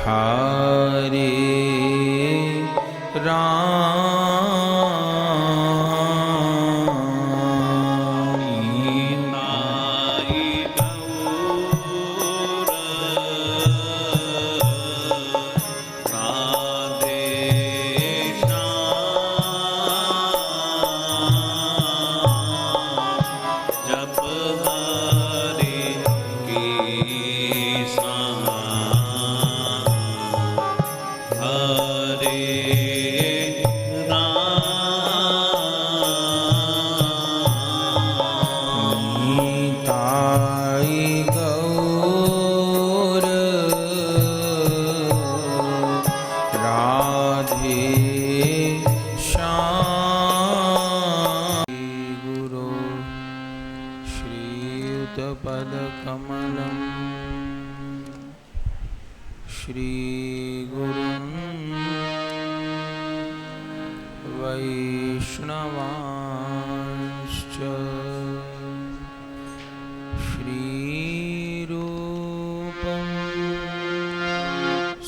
हरे पदकमलं श्रीगुरुं वैष्णवांश्च श्रीरूपं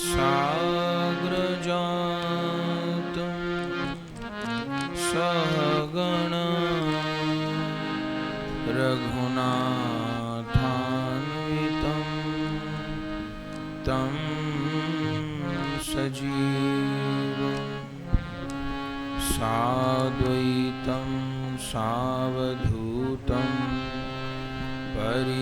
साग्रजातं सहगण रघुनाथान्वितं तं सजीवं साद्वैतं सावधूतं परिजनसहितं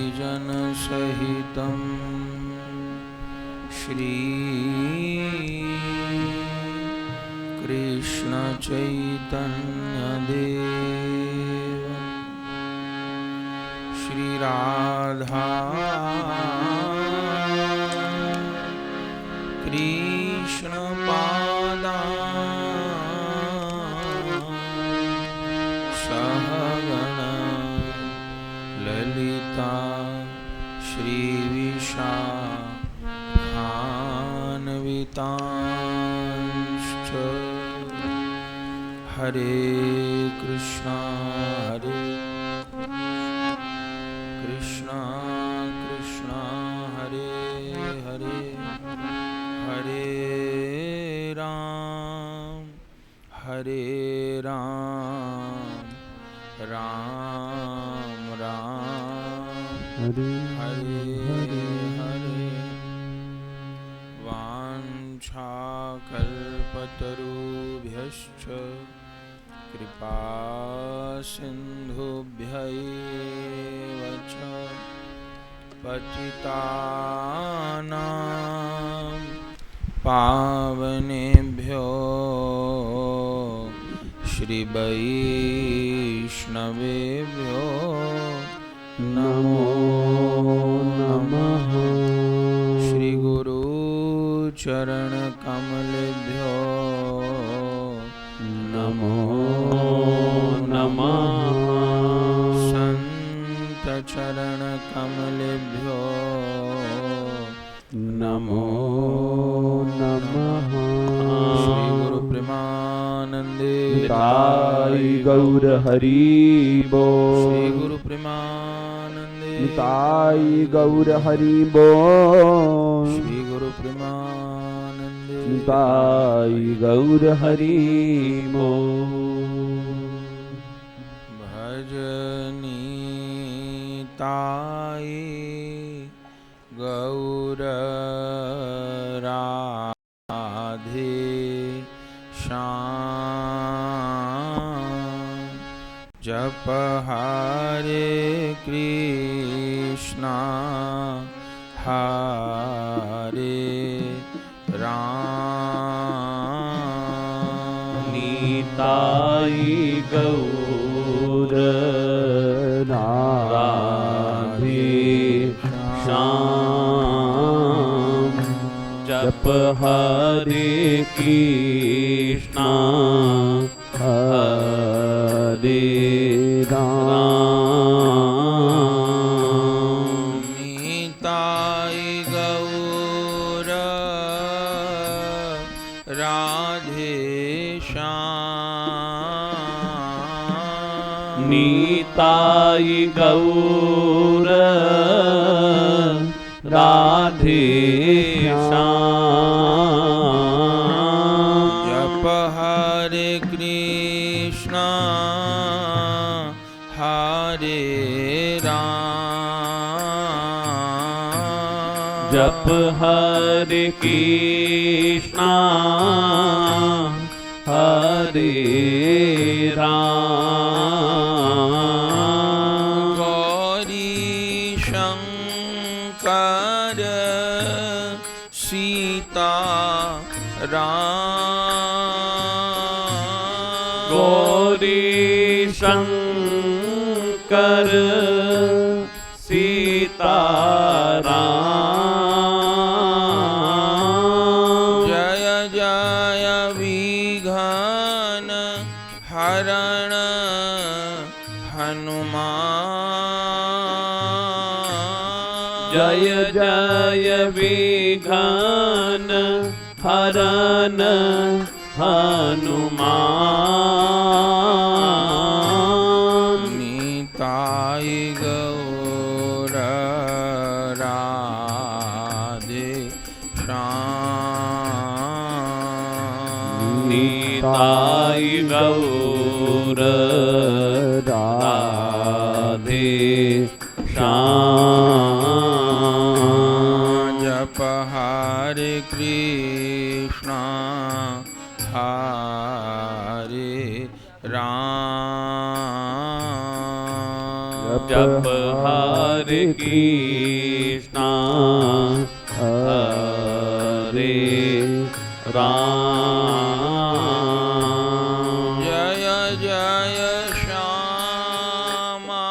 श्रीकृष्णचैतन्यदेवं श्रीराधा कृष्णपादान् सहगण ललिता श्रीविशाखान्वितांश्च हरे कृष्णा कृष्णा हरे हरे हरे राम राम राम हरे हरे वाञ्छाकल्पतरुभ्यश्च कृपा सिन्धुभ्यैव च पतितानां पावनेभ्यो श्रीवैष्णवेभ्यो नमो नमः। श्रीगुरुचरणकमलेभ्यो नमो नमः। सन्तचरणकमलेभ्यो नमो नमः। श्रीगुरुप्रेमानन्दे निताय गौर हरि बोल। श्रीगुरुप्रेमानन्दे निताय गौर हरि बोल। श्रीगुरुप्रेमानन्दे निताय गौर हरि बोल। भजनीताय गौर राधे श्याम जप हरे कृष्णा हरे राम। निताय गौर राधे श्याम जप हरे कृष्णा हरे राम। निताय गौर राधे श्याम। निताय गौर राधे श्याम हरे कृष्णा हरे राम गौरी शंकर सीता राम गौरी शंकर सीता राम जय जय विघ्न हरण हनुमान जय जय विघ्न हरन हनुमान निताई गौर राधे श्याम निताई गौर राधे श्याम जप हरे कृष्णा हरे राम जप हरे कृष्णा हरे राम जय जय श्यामा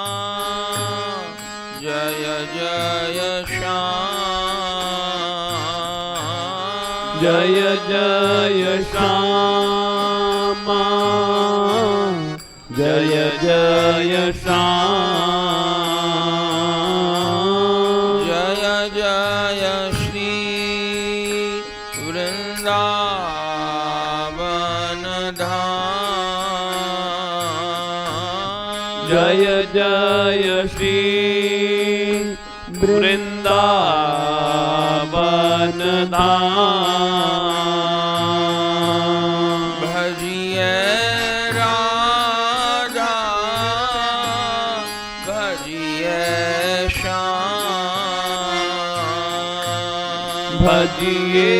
जय जय श्याम जय जय श्यामा जय जय श्याम जय जय श्री वृंदावन धाम जय जय श्री वृंदावन धाम भजिए राधा भजिए श्याम भजिए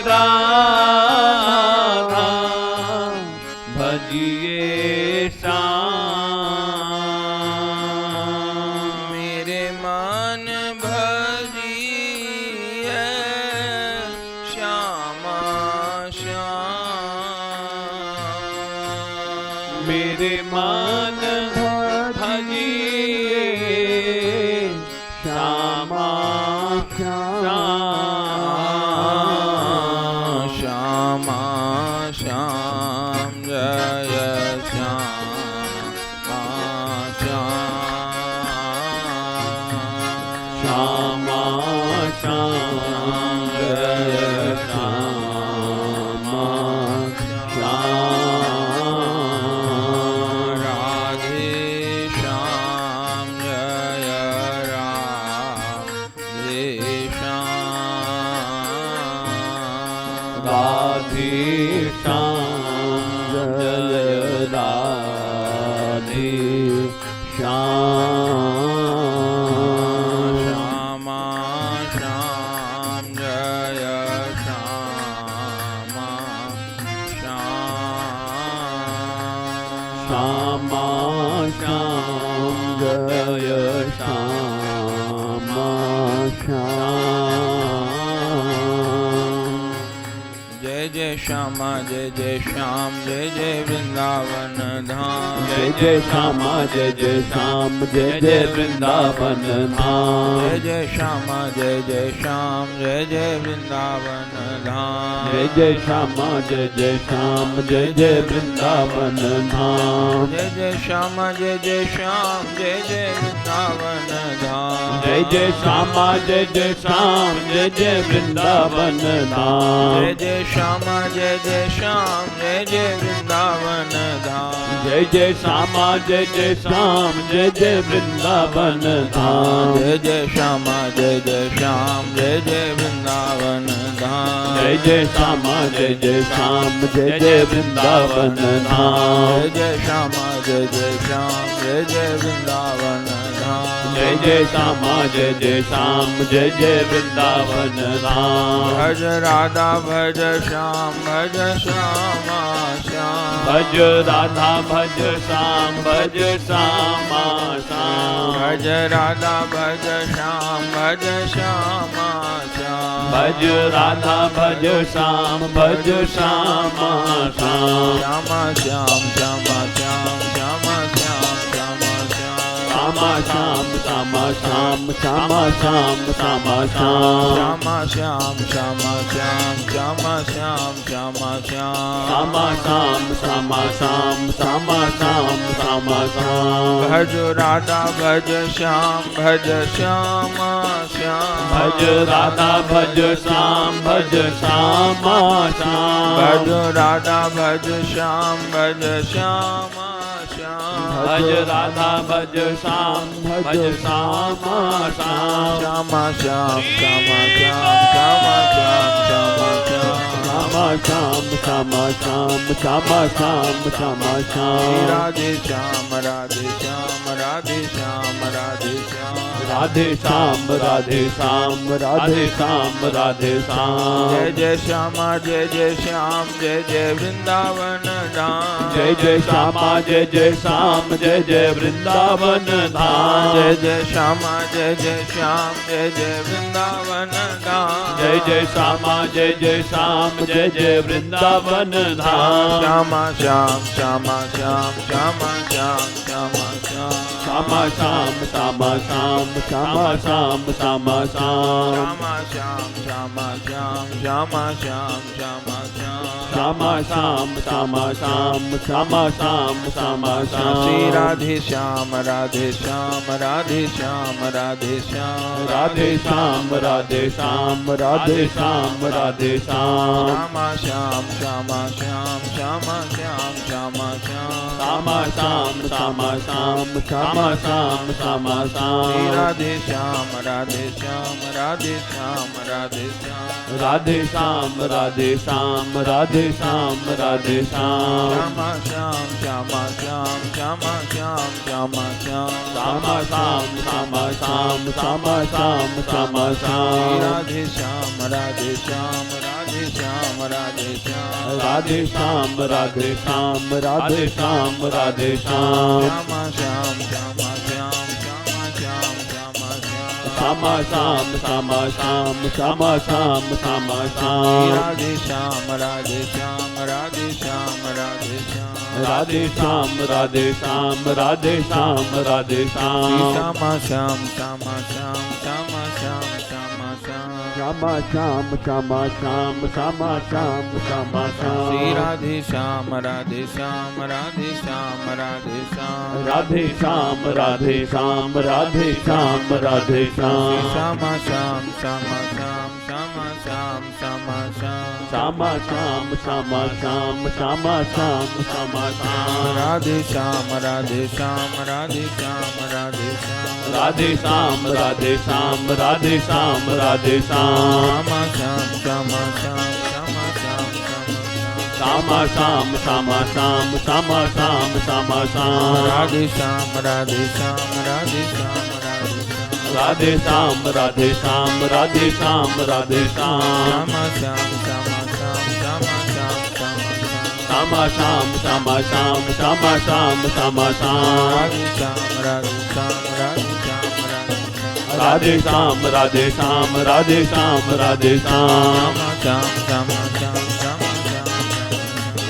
राधा भजिए श्याम मेरे मन भजिए श्यामा श्याम मेरे मन भजिए श्यामा श्यामा श्याम जय श्यामा श्याम श्यामा श्याम जय श्यामा श्याम राधे श्याम जय राधे श्याम राधे श्याम जय राधे श्याम श्यामा श्याम जय श्यामा श्याम श्यामा श्याम जय श्यामा श्याम जय जय श्यामा जय जय श्याम जय जय वृंदावन धाम जय जय श्यामा जय जय श्याम जय जय वृंदावन धाम जय जय श्यामा जय जय श्याम जय जय वृंदावन धाम जय जय श्यामा जय जय श्याम जय जय वृंदावन धाम जय जय श्यामा जय जय श्याम जय जय वृंदावन धाम जय जय श्यामा जय जय श्याम जय जय वृंदावन धाम जय जय श्यामा जय जय श्याम जय जय वृंदावन धाम जय जय श्यामा जय जय श्याम जय जय वृंदावन धाम जय जय श्यामा जय जय श्याम जय जय वृंदावन धाम जय जय श्यामा जय जय श्याम जय जय वृंदावन धाम जय जय श्यामा जय जय श्याम जय जय वृंदावन धाम श्याम जय जय श्यामा जय जय श्याम जय जय वृंदावन धाम भज राधा भज श्याम भज श्यामा श्याम भज राधा भज श्याम भज श्यामा श्याम भज राधा भज श्याम भज श्यामा श्याम भज राधा भज श्याम भज श्यामा श्याम श्यामा श्याम श्यामा श्याम श्यामा श्याम श्यामा श्याम श्यामा श्याम श्यामा श्याम श्यामा श्याम श्यामा श्याम श्यामा श्याम श्यामा श्याम श्यामा श्यामा श्याम श्यामा श्याम श्यामा श्याम श्यामा श्याम श्यामा श्याम भज राधा भज श्याम भज श्यामा श्याम भज राधा भज श्याम भज श्यामा श्याम भज राधा भज श्याम भज श्यामा श्याम भज राधा भज श्याम भज श्यामा श्याम श्यामा श्याम श्यामा श्याम श्यामा श्याम श्यामा श्याम श्यामा श्याम श्यामा श्याम श्यामा श्याम राधे श्याम राधे श्याम राधे श्याम राधे श्याम राधे श्याम राधे श्याम राधे श्याम राधे श्याम जय जय श्यामा जय जय श्याम जय जय वृंदावन धाम जय जय श्यामा जय जय श्याम जय जय वृंदावन धाम जय जय श्यामा जय जय श्याम जय जय वृंदावन धाम जय जय श्यामा जय जय श्याम जय जय वृंदावन धाम श्यामा श्याम श्यामा श्याम श्यामा श्याम श्यामा श्याम श्यामा श्याम श्यामा श्याम श्यामा श्यामा श्याम श्यामा श्याम श्यामा श्याम श्यामा श्याम श्यामा श्याम श्यामा श्याम श्यामा श्याम श्यामा श्याम श्री राधे श्याम राधे श्याम राधे श्याम राधे श्याम राधे श्याम राधे श्याम राधे श्याम राधे श्याम श्यामा श्याम श्यामा श्याम श्यामा श्याम श्यामा श्याम श्यामा श्याम श्यामा श्याम श्यामा श्याम राधे श्याम राधे श्याम राधे श्याम राधे श्याम राधे श्याम राधे श्याम राधे श्याम राधे श्याम श्यामा श्याम श्यामा श्याम श्यामा श्याम श्यामा श्याम श्यामा श्याम श्यामा श्याम श्यामा श्याम राधे श्याम राधे श्याम राधे श्याम राधे श्याम राधे श्याम राधे श्याम राधे श्याम राधे श्याम श्यामा श्याम श्यामा श्याम श्यामा श्याम श्यामा श्याम राधे श्याम राधे श्याम राधे श्याम राधे श्याम राधे श्याम राधे श्याम राधे श्याम राधे श्याम श्यामा श्याम श्यामा श्याम श्यामा श्याम श्यामा श्याम श्यामा श्याम श्यामा श्याम श्यामा श्याम श्री राधे श्याम राधे श्याम राधे श्याम राधे श्याम राधे श्याम राधे श्याम राधे श्याम राधे श्याम श्यामा श्याम श्यामा श्याम श्यामा श्याम श्यामा श्याम श्यामा श्याम श्यामा श्याम श्यामा श्याम श्यामा श्याम राधे श्याम राधे श्याम राधे श्याम राधे श्याम राधे श्याम राधे श्याम राधे श्याम राधे श्याम श्यामा श्याम श्यामा श्याम श्यामा श्याम श्यामा श्याम श्यामा श्याम श्यामा श्याम श्यामा श्याम राधे श्याम राधे श्याम राधे श्याम राधे श्याम राधे श्याम राधे श्याम राधे श्याम श्यामा श्याम श्यामा श्याम श्यामा श्याम श्यामा श्याम श्यामा श्याम श्यामा श्याम श्यामा श्याम राधे श्याम राधे श्याम राधे श्याम राधे श्याम राधे श्याम श्यामा श्याम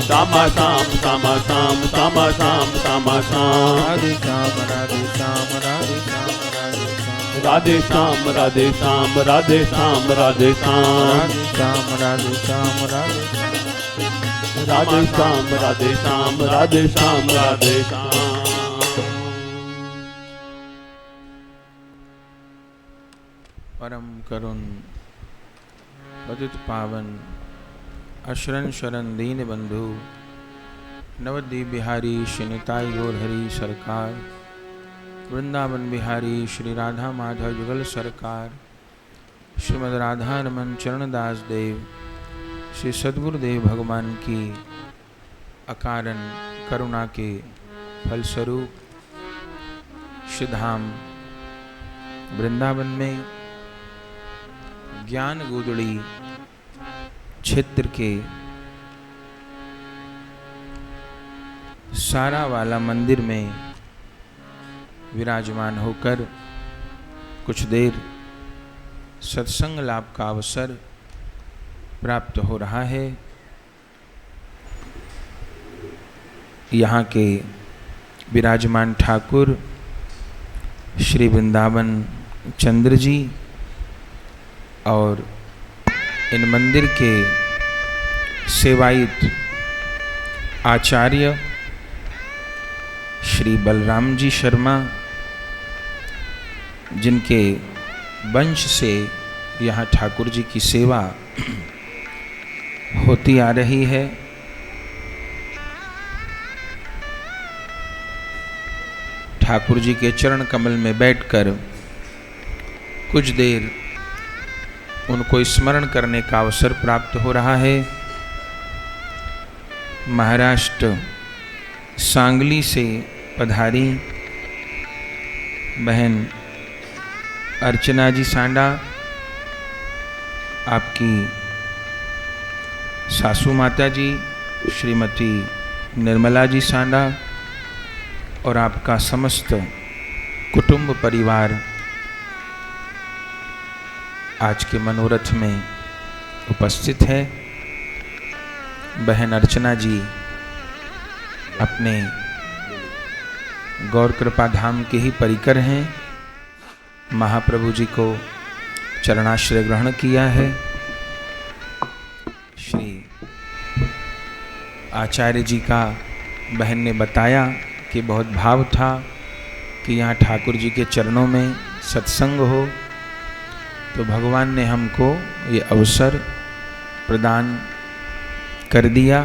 श्यामा श्याम श्यामा श्याम श्यामा श्याम श्यामा श्याम राधे श्याम राधे श्याम राधे श्याम राधे श्याम राधे श्याम राधे श्याम राधे श्याम राधे श्याम राधे श्याम राधे श्याम राधे श्याम परम करुण पतित पावन अशरण शरण दीन बंधु नवद्वीप बिहारी श्री निताई गौर हरि सरकार, वृंदावन बिहारी श्री राधा माधव जुगल सरकार, श्रीमद् राधा रमन चरणदास देव, श्री सद्गुरुदेव भगवान की अकारण करुणा के फलस्वरूप श्रीधाम वृंदावन में ज्ञान गोदड़ी क्षेत्र के सारा वाला मंदिर में विराजमान होकर कुछ देर सत्संग लाभ का अवसर प्राप्त हो रहा है। यहाँ के विराजमान ठाकुर श्री वृंदावन चंद्र जी और इन मंदिर के सेवायित आचार्य श्री बलराम जी शर्मा, जिनके वंश से यहाँ ठाकुर जी की सेवा होती आ रही है, ठाकुर जी के चरण कमल में बैठकर कुछ देर उनको स्मरण करने का अवसर प्राप्त हो रहा है। महाराष्ट्र सांगली से पधारी बहन अर्चना जी सांडा, आपकी सासू माता जी श्रीमती निर्मला जी सांडा और आपका समस्त कुटुंब परिवार आज के मनोरथ में उपस्थित है। बहन अर्चना जी अपने गौर कृपा धाम के ही परिकर हैं। महाप्रभु जी को चरणाश्रय ग्रहण किया है। श्री आचार्य जी का बहन ने बताया कि बहुत भाव था कि यहाँ ठाकुर जी के चरणों में सत्संग हो, तो भगवान ने हमको ये अवसर प्रदान कर दिया।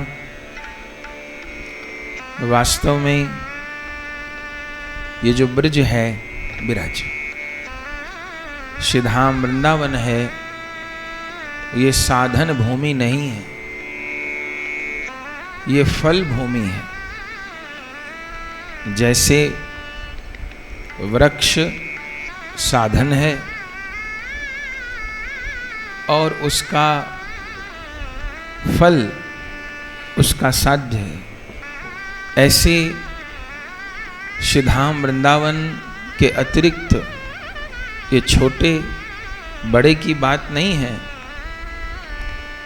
वास्तव में ये जो ब्रज है, बिरज श्रीधाम वृंदावन है, ये साधन भूमि नहीं है, ये फल भूमि है। जैसे वृक्ष साधन है और उसका फल उसका साध्य है, ऐसे श्रीधाम वृंदावन के अतिरिक्त ये छोटे बड़े की बात नहीं है।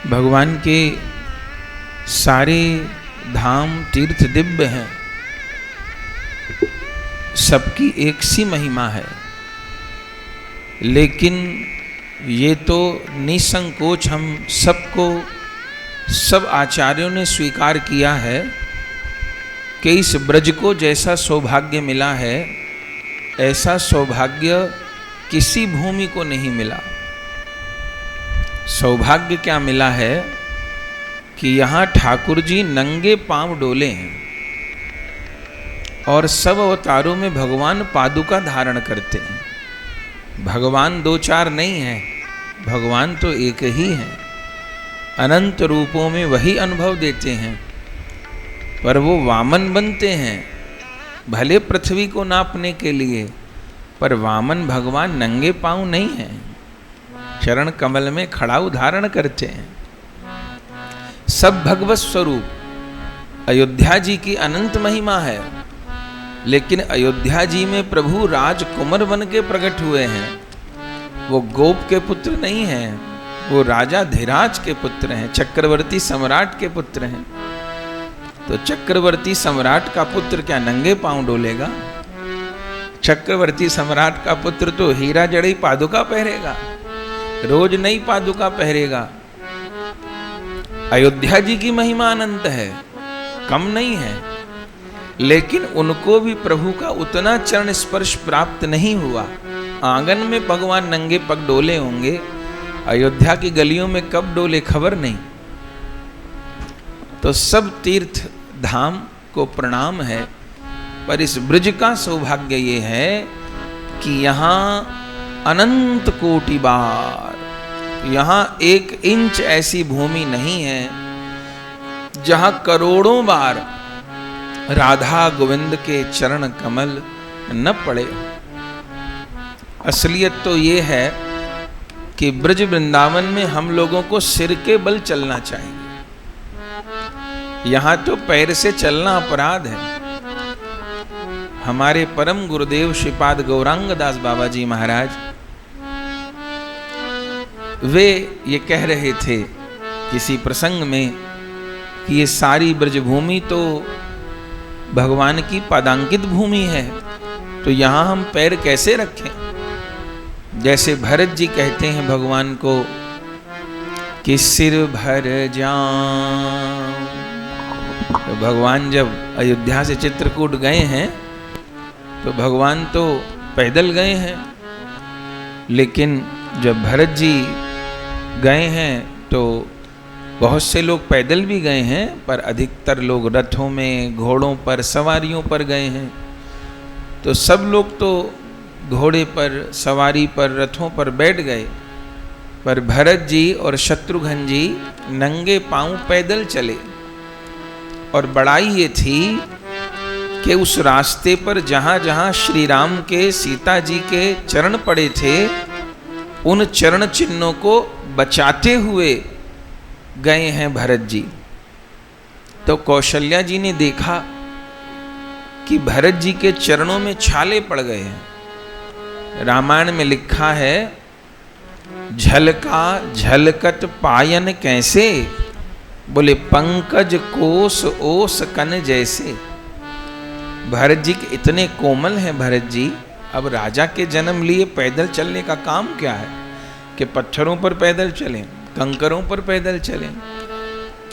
भगवान के सारे धाम तीर्थ दिव्य हैं, सबकी एक सी महिमा है, लेकिन ये तो निसंकोच हम सबको, सब आचार्यों ने स्वीकार किया है कि इस ब्रज को जैसा सौभाग्य मिला है, ऐसा सौभाग्य किसी भूमि को नहीं मिला। सौभाग्य क्या मिला है कि यहाँ ठाकुर जी नंगे पांव डोले हैं और सब अवतारों में भगवान पादुका धारण करते हैं। भगवान दो चार नहीं है, भगवान तो एक ही है। अनंत रूपों में वही अनुभव देते हैं, पर वो वामन बनते हैं भले पृथ्वी को नापने के लिए, पर वामन भगवान नंगे पांव नहीं है, चरण कमल में खड़ाऊ धारण करते हैं। सब भगवत स्वरूप अयोध्या जी की अनंत महिमा है, लेकिन अयोध्या जी में प्रभु राजकुमार बन के प्रकट हुए हैं। वो गोप के पुत्र नहीं हैं, वो राजा धीराज के पुत्र हैं, चक्रवर्ती सम्राट के पुत्र हैं। तो चक्रवर्ती सम्राट का पुत्र क्या नंगे पांव डोलेगा? चक्रवर्ती सम्राट का पुत्र तो हीरा जड़ी पादुका पहरेगा, रोज नई पादुका पहरेगा। अयोध्या जी की महिमा अनंत है, कम नहीं है, लेकिन उनको भी प्रभु का उतना चरण स्पर्श प्राप्त नहीं हुआ। आंगन में भगवान नंगे पग डोले होंगे, अयोध्या की गलियों में कब डोले खबर नहीं। तो सब तीर्थ धाम को प्रणाम है, पर इस ब्रज का सौभाग्य ये है कि यहाँ अनंत कोटि बार, यहाँ 1 इंच ऐसी भूमि नहीं है जहाँ करोड़ों बार राधा गोविंद के चरण कमल न पड़े। असलियत तो ये है कि ब्रज वृंदावन में हम लोगों को सिर के बल चलना चाहिए। यहां तो पैर से चलना अपराध है। हमारे परम गुरुदेव श्रीपाद गौरांग दास बाबा जी महाराज वे ये कह रहे थे किसी प्रसंग में कि ये सारी ब्रजभूमि तो भगवान की पादांकित भूमि है, तो यहां हम पैर कैसे रखें। जैसे भरत जी कहते हैं भगवान को कि सिर भर जाऊं, तो भगवान जब अयोध्या से चित्रकूट गए हैं तो भगवान तो पैदल गए हैं, लेकिन जब भरत जी गए हैं तो बहुत से लोग पैदल भी गए हैं, पर अधिकतर लोग रथों में, घोड़ों पर, सवारियों पर गए हैं। तो सब लोग तो घोड़े पर, सवारी पर, रथों पर बैठ गए, पर भरत जी और शत्रुघ्न जी नंगे पांव पैदल चले। और बड़ाई ये थी कि उस रास्ते पर जहां जहां श्री राम के, सीता जी के चरण पड़े थे, उन चरण चिन्हों को बचाते हुए गए हैं भरत जी। तो कौशल्या जी ने देखा कि भरत जी के चरणों में छाले पड़ गए हैं। रामायण में लिखा है, झलका झलकत पायन कैसे, बोले पंकज कोस ओस कन जैसे। भरत जी के इतने कोमल हैं भरत जी। अब राजा के जन्म लिए पैदल चलने का काम क्या है कि पत्थरों पर पैदल चलें, कंकरों पर पैदल चलें।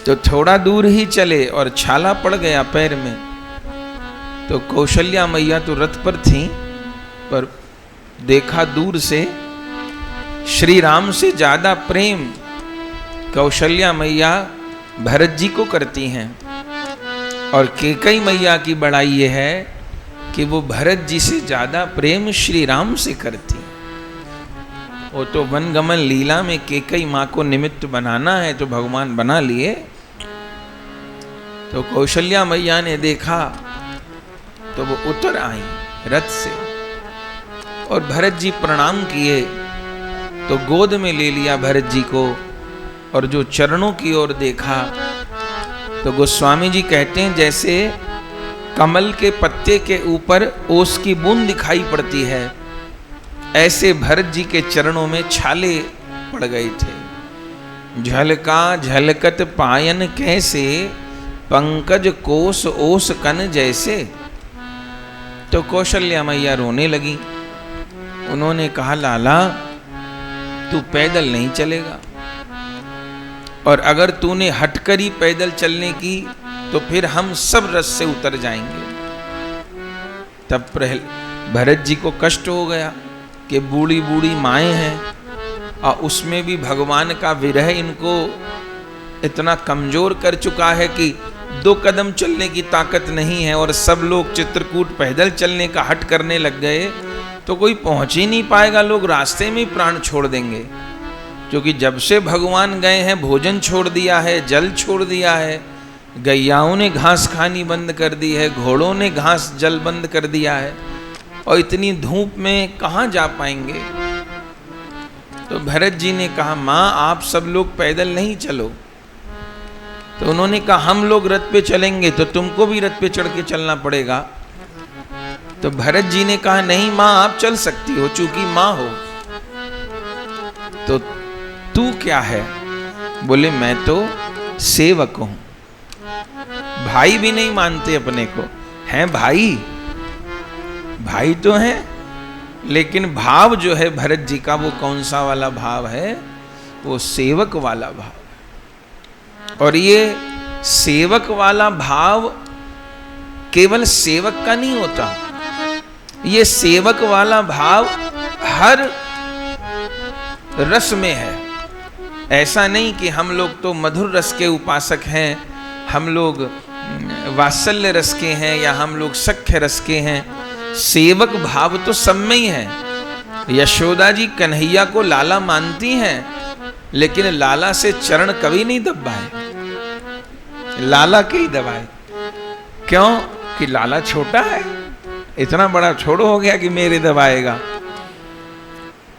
तो थोड़ा दूर ही चले और छाला पड़ गया पैर में। तो कौशल्या मैया तो रथ पर थी, पर देखा दूर से श्री राम से ज्यादा प्रेम कौशल्या मैया भरत जी को करती हैं। और कैकेयी मैया की बड़ाई ये है कि वो भरत जी से ज्यादा प्रेम श्री राम से करती हैं। वो तो वनगमन लीला में कैकेयी माँ को निमित्त बनाना है तो भगवान बना लिए। तो कौशल्या मैया ने देखा तो वो उतर आई रथ से, और भरत जी प्रणाम किए तो गोद में ले लिया भरत जी को, और जो चरणों की ओर देखा तो गोस्वामी जी कहते हैं जैसे कमल के पत्ते के ऊपर ओस की बूंद दिखाई पड़ती है, ऐसे भरत जी के चरणों में छाले पड़ गए थे। झलका झलकत पायन कैसे, पंकज कोस ओस कन जैसे। तो कौशल्या मैया रोने लगी। उन्होंने कहा, लाला तू पैदल नहीं चलेगा, और अगर तूने हटकरी पैदल चलने की तो फिर हम सब रथ से उतर जाएंगे। तब भरत जी को कष्ट हो गया कि बूढ़ी बूढ़ी माएँ हैं, और उसमें भी भगवान का विरह इनको इतना कमजोर कर चुका है कि 2 कदम चलने की ताकत नहीं है, और सब लोग चित्रकूट पैदल चलने का हट करने लग गए तो कोई पहुंच ही नहीं पाएगा, लोग रास्ते में ही प्राण छोड़ देंगे। क्योंकि जब से भगवान गए हैं भोजन छोड़ दिया है, जल छोड़ दिया है, गैयाओं ने घास खानी बंद कर दी है, घोड़ों ने घास जल बंद कर दिया है, और इतनी धूप में कहाँ जा पाएंगे। तो भरत जी ने कहा, माँ आप सब लोग पैदल नहीं चलो। तो उन्होंने कहा, हम लोग रथ पे चलेंगे तो तुमको भी रथ पे चढ़ के चलना पड़ेगा। तो भरत जी ने कहा, नहीं माँ आप चल सकती हो, चूंकि माँ हो। तो तू क्या है? बोले मैं तो सेवक हूं। भाई भी नहीं मानते अपने को, हैं भाई, भाई तो हैं, लेकिन भाव जो है भरत जी का वो कौन सा वाला भाव है? वो सेवक वाला भाव। और ये सेवक वाला भाव केवल सेवक का नहीं होता, ये सेवक वाला भाव हर रस में है। ऐसा नहीं कि हम लोग तो मधुर रस के उपासक हैं, हम लोग वात्सल्य रस के हैं, या हम लोग सख्य रस के हैं। सेवक भाव तो सब में ही है। यशोदा जी कन्हैया को लाला मानती हैं, लेकिन लाला से चरण कभी नहीं दबाए, लाला के ही दबाए। क्यों? कि लाला छोटा है, इतना बड़ा छोड़ो हो गया कि मेरे दबाएगा।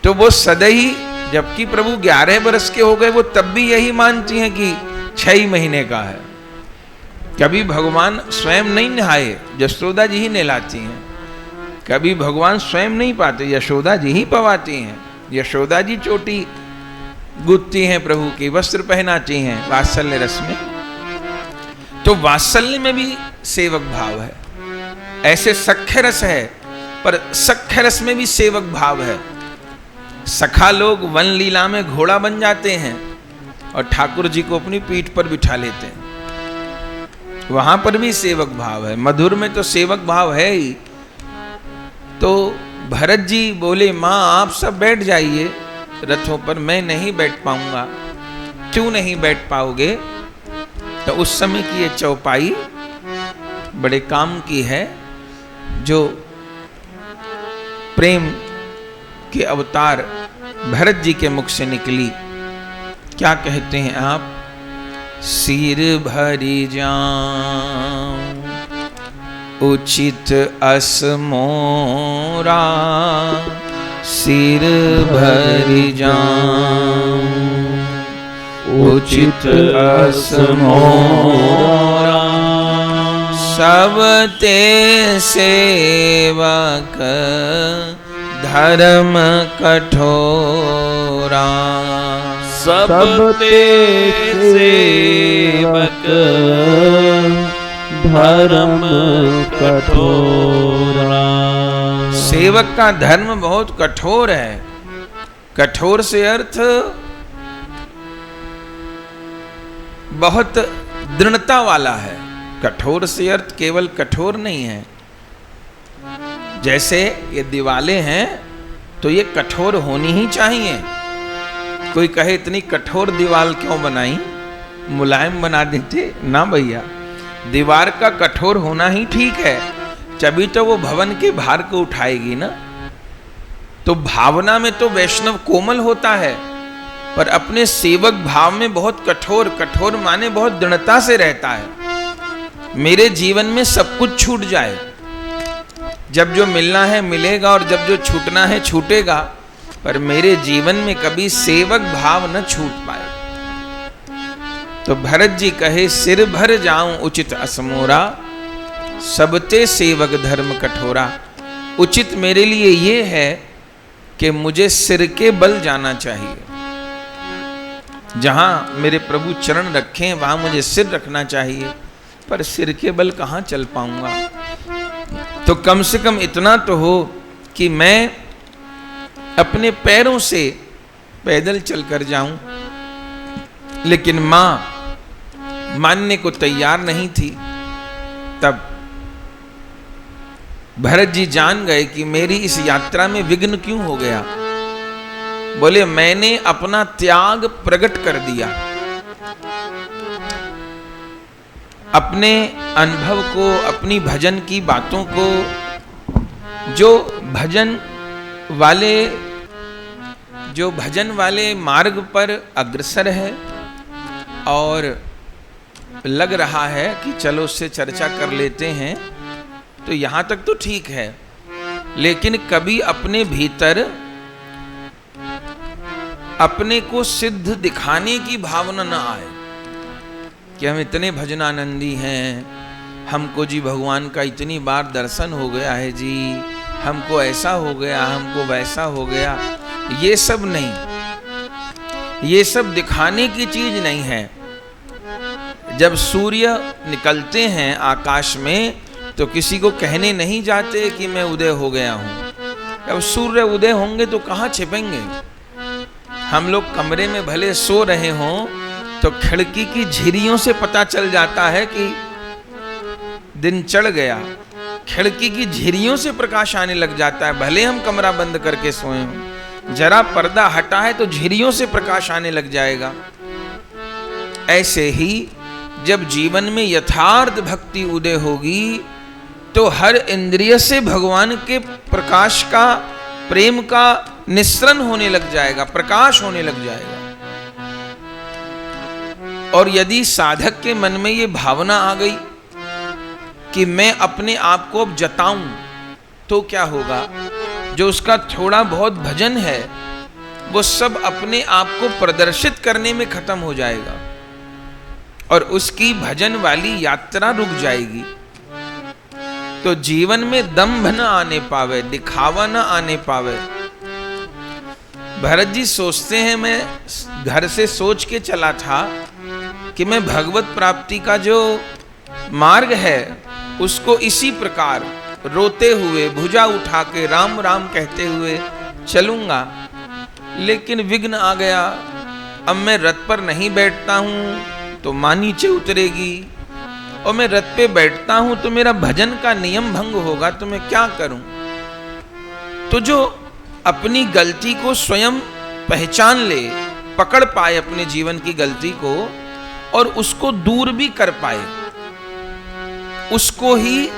तो वो सदैही, जबकि प्रभु 11 वर्ष के हो गए, वो तब भी यही मानती हैं कि 6 महीने का है। कभी भगवान स्वयं नहीं नहाए, यशोदा जी ही नहलाती हैं। कभी भगवान स्वयं नहीं पाते, यशोदा जी ही पवाती हैं। यशोदा जी चोटी गुथती हैं, प्रभु की वस्त्र पहनाती हैं वात्सल्य रस में। तो वात्सल्य में भी सेवक भाव है। ऐसे सख्य रस है, पर सख्य रस में भी सेवक भाव है। सखा लोग वन लीला में घोड़ा बन जाते हैं और ठाकुर जी को अपनी पीठ पर बिठा लेते हैं, वहां पर भी सेवक भाव है। मधुर में तो सेवक भाव है ही। तो भरत जी बोले, माँ आप सब बैठ जाइए रथों पर, मैं नहीं बैठ पाऊंगा। क्यों नहीं बैठ पाओगे? तो उस समय की ये चौपाई बड़े काम की है, जो प्रेम के अवतार भरत जी के मुख से निकली। क्या कहते हैं आप? सिर भरी जाऊं उचित अस मोरा, सिर भरी जाऊं उचित अस मोरा, सब ते सेवक धर्म कठोरा, सब ते सेवक धर्म कठोरा। सेवक का धर्म बहुत कठोर है। कठोर से अर्थ बहुत दृढ़ता वाला है। कठोर से अर्थ केवल कठोर नहीं है। जैसे ये दीवालें हैं तो ये कठोर होनी ही चाहिए। कोई कहे इतनी कठोर दीवार क्यों बनाई, मुलायम बना देते ना भैया। दीवार का कठोर होना ही ठीक है, तभी तो वो भवन के भार को उठाएगी ना। तो भावना में तो वैष्णव कोमल होता है, पर अपने सेवक भाव में बहुत कठोर, कठोर माने बहुत दृढ़ता से रहता है। मेरे जीवन में सब कुछ छूट जाए, जब जो मिलना है मिलेगा और जब जो छूटना है छूटेगा, पर मेरे जीवन में कभी सेवक भाव न छूट पाए। तो भरत जी कहे, सिर भर जाऊं उचित असमोरा, सबते सेवक धर्म कठोरा। उचित मेरे लिए ये है कि मुझे सिर के बल जाना चाहिए। जहां मेरे प्रभु चरण रखें वहां मुझे सिर रखना चाहिए, पर सिर के बल कहां चल पाऊंगा। तो कम से कम इतना तो हो कि मैं अपने पैरों से पैदल चलकर जाऊं। लेकिन मां मानने को तैयार नहीं थी। तब भरत जी जान गए कि मेरी इस यात्रा में विघ्न क्यों हो गया। बोले, मैंने अपना त्याग प्रकट कर दिया। अपने अनुभव को, अपनी भजन की बातों को, जो भजन वाले मार्ग पर अग्रसर है और लग रहा है कि चलो उससे चर्चा कर लेते हैं, तो यहां तक तो ठीक है। लेकिन कभी अपने भीतर अपने को सिद्ध दिखाने की भावना न आए कि हम इतने भजनानंदी हैं, हमको जी भगवान का इतनी बार दर्शन हो गया है जी, हमको ऐसा हो गया, हमको वैसा हो गया। ये सब नहीं, ये सब दिखाने की चीज नहीं है। जब सूर्य निकलते हैं आकाश में तो किसी को कहने नहीं जाते कि मैं उदय हो गया हूं। जब सूर्य उदय होंगे तो कहां छिपेंगे। हम लोग कमरे में भले सो रहे हों तो खिड़की की झिरियों से पता चल जाता है कि दिन चढ़ गया। खिड़की की झिरियों से प्रकाश आने लग जाता है, भले हम कमरा बंद करके सोए हों। जरा पर्दा हटा है तो झिरियों से प्रकाश आने लग जाएगा। ऐसे ही जब जीवन में यथार्थ भक्ति उदय होगी तो हर इंद्रिय से भगवान के प्रकाश का, प्रेम का निस्सरण होने लग जाएगा, प्रकाश होने लग जाएगा। और यदि साधक के मन में ये भावना आ गई कि मैं अपने आप को अब जताऊं, तो क्या होगा। जो उसका थोड़ा बहुत भजन है वो सब अपने आप को प्रदर्शित करने में खत्म हो जाएगा और उसकी भजन वाली यात्रा रुक जाएगी। तो जीवन में दंभ न आने पावे, दिखावा न आने पावे। भरत जी सोचते हैं, मैं घर से सोच के चला था कि मैं भगवत प्राप्ति का जो मार्ग है उसको इसी प्रकार रोते हुए, भुजा उठा के, राम राम कहते हुए चलूंगा, लेकिन विघ्न आ गया। अब मैं रथ पर नहीं बैठता हूं तो मां नीचे उतरेगी, और मैं रथ पे बैठता हूं तो मेरा भजन का नियम भंग होगा, तो मैं क्या करूं। तो जो अपनी गलती को स्वयं पहचान ले, पकड़ पाए अपने जीवन की गलती को और उसको दूर भी कर पाए, उसको ही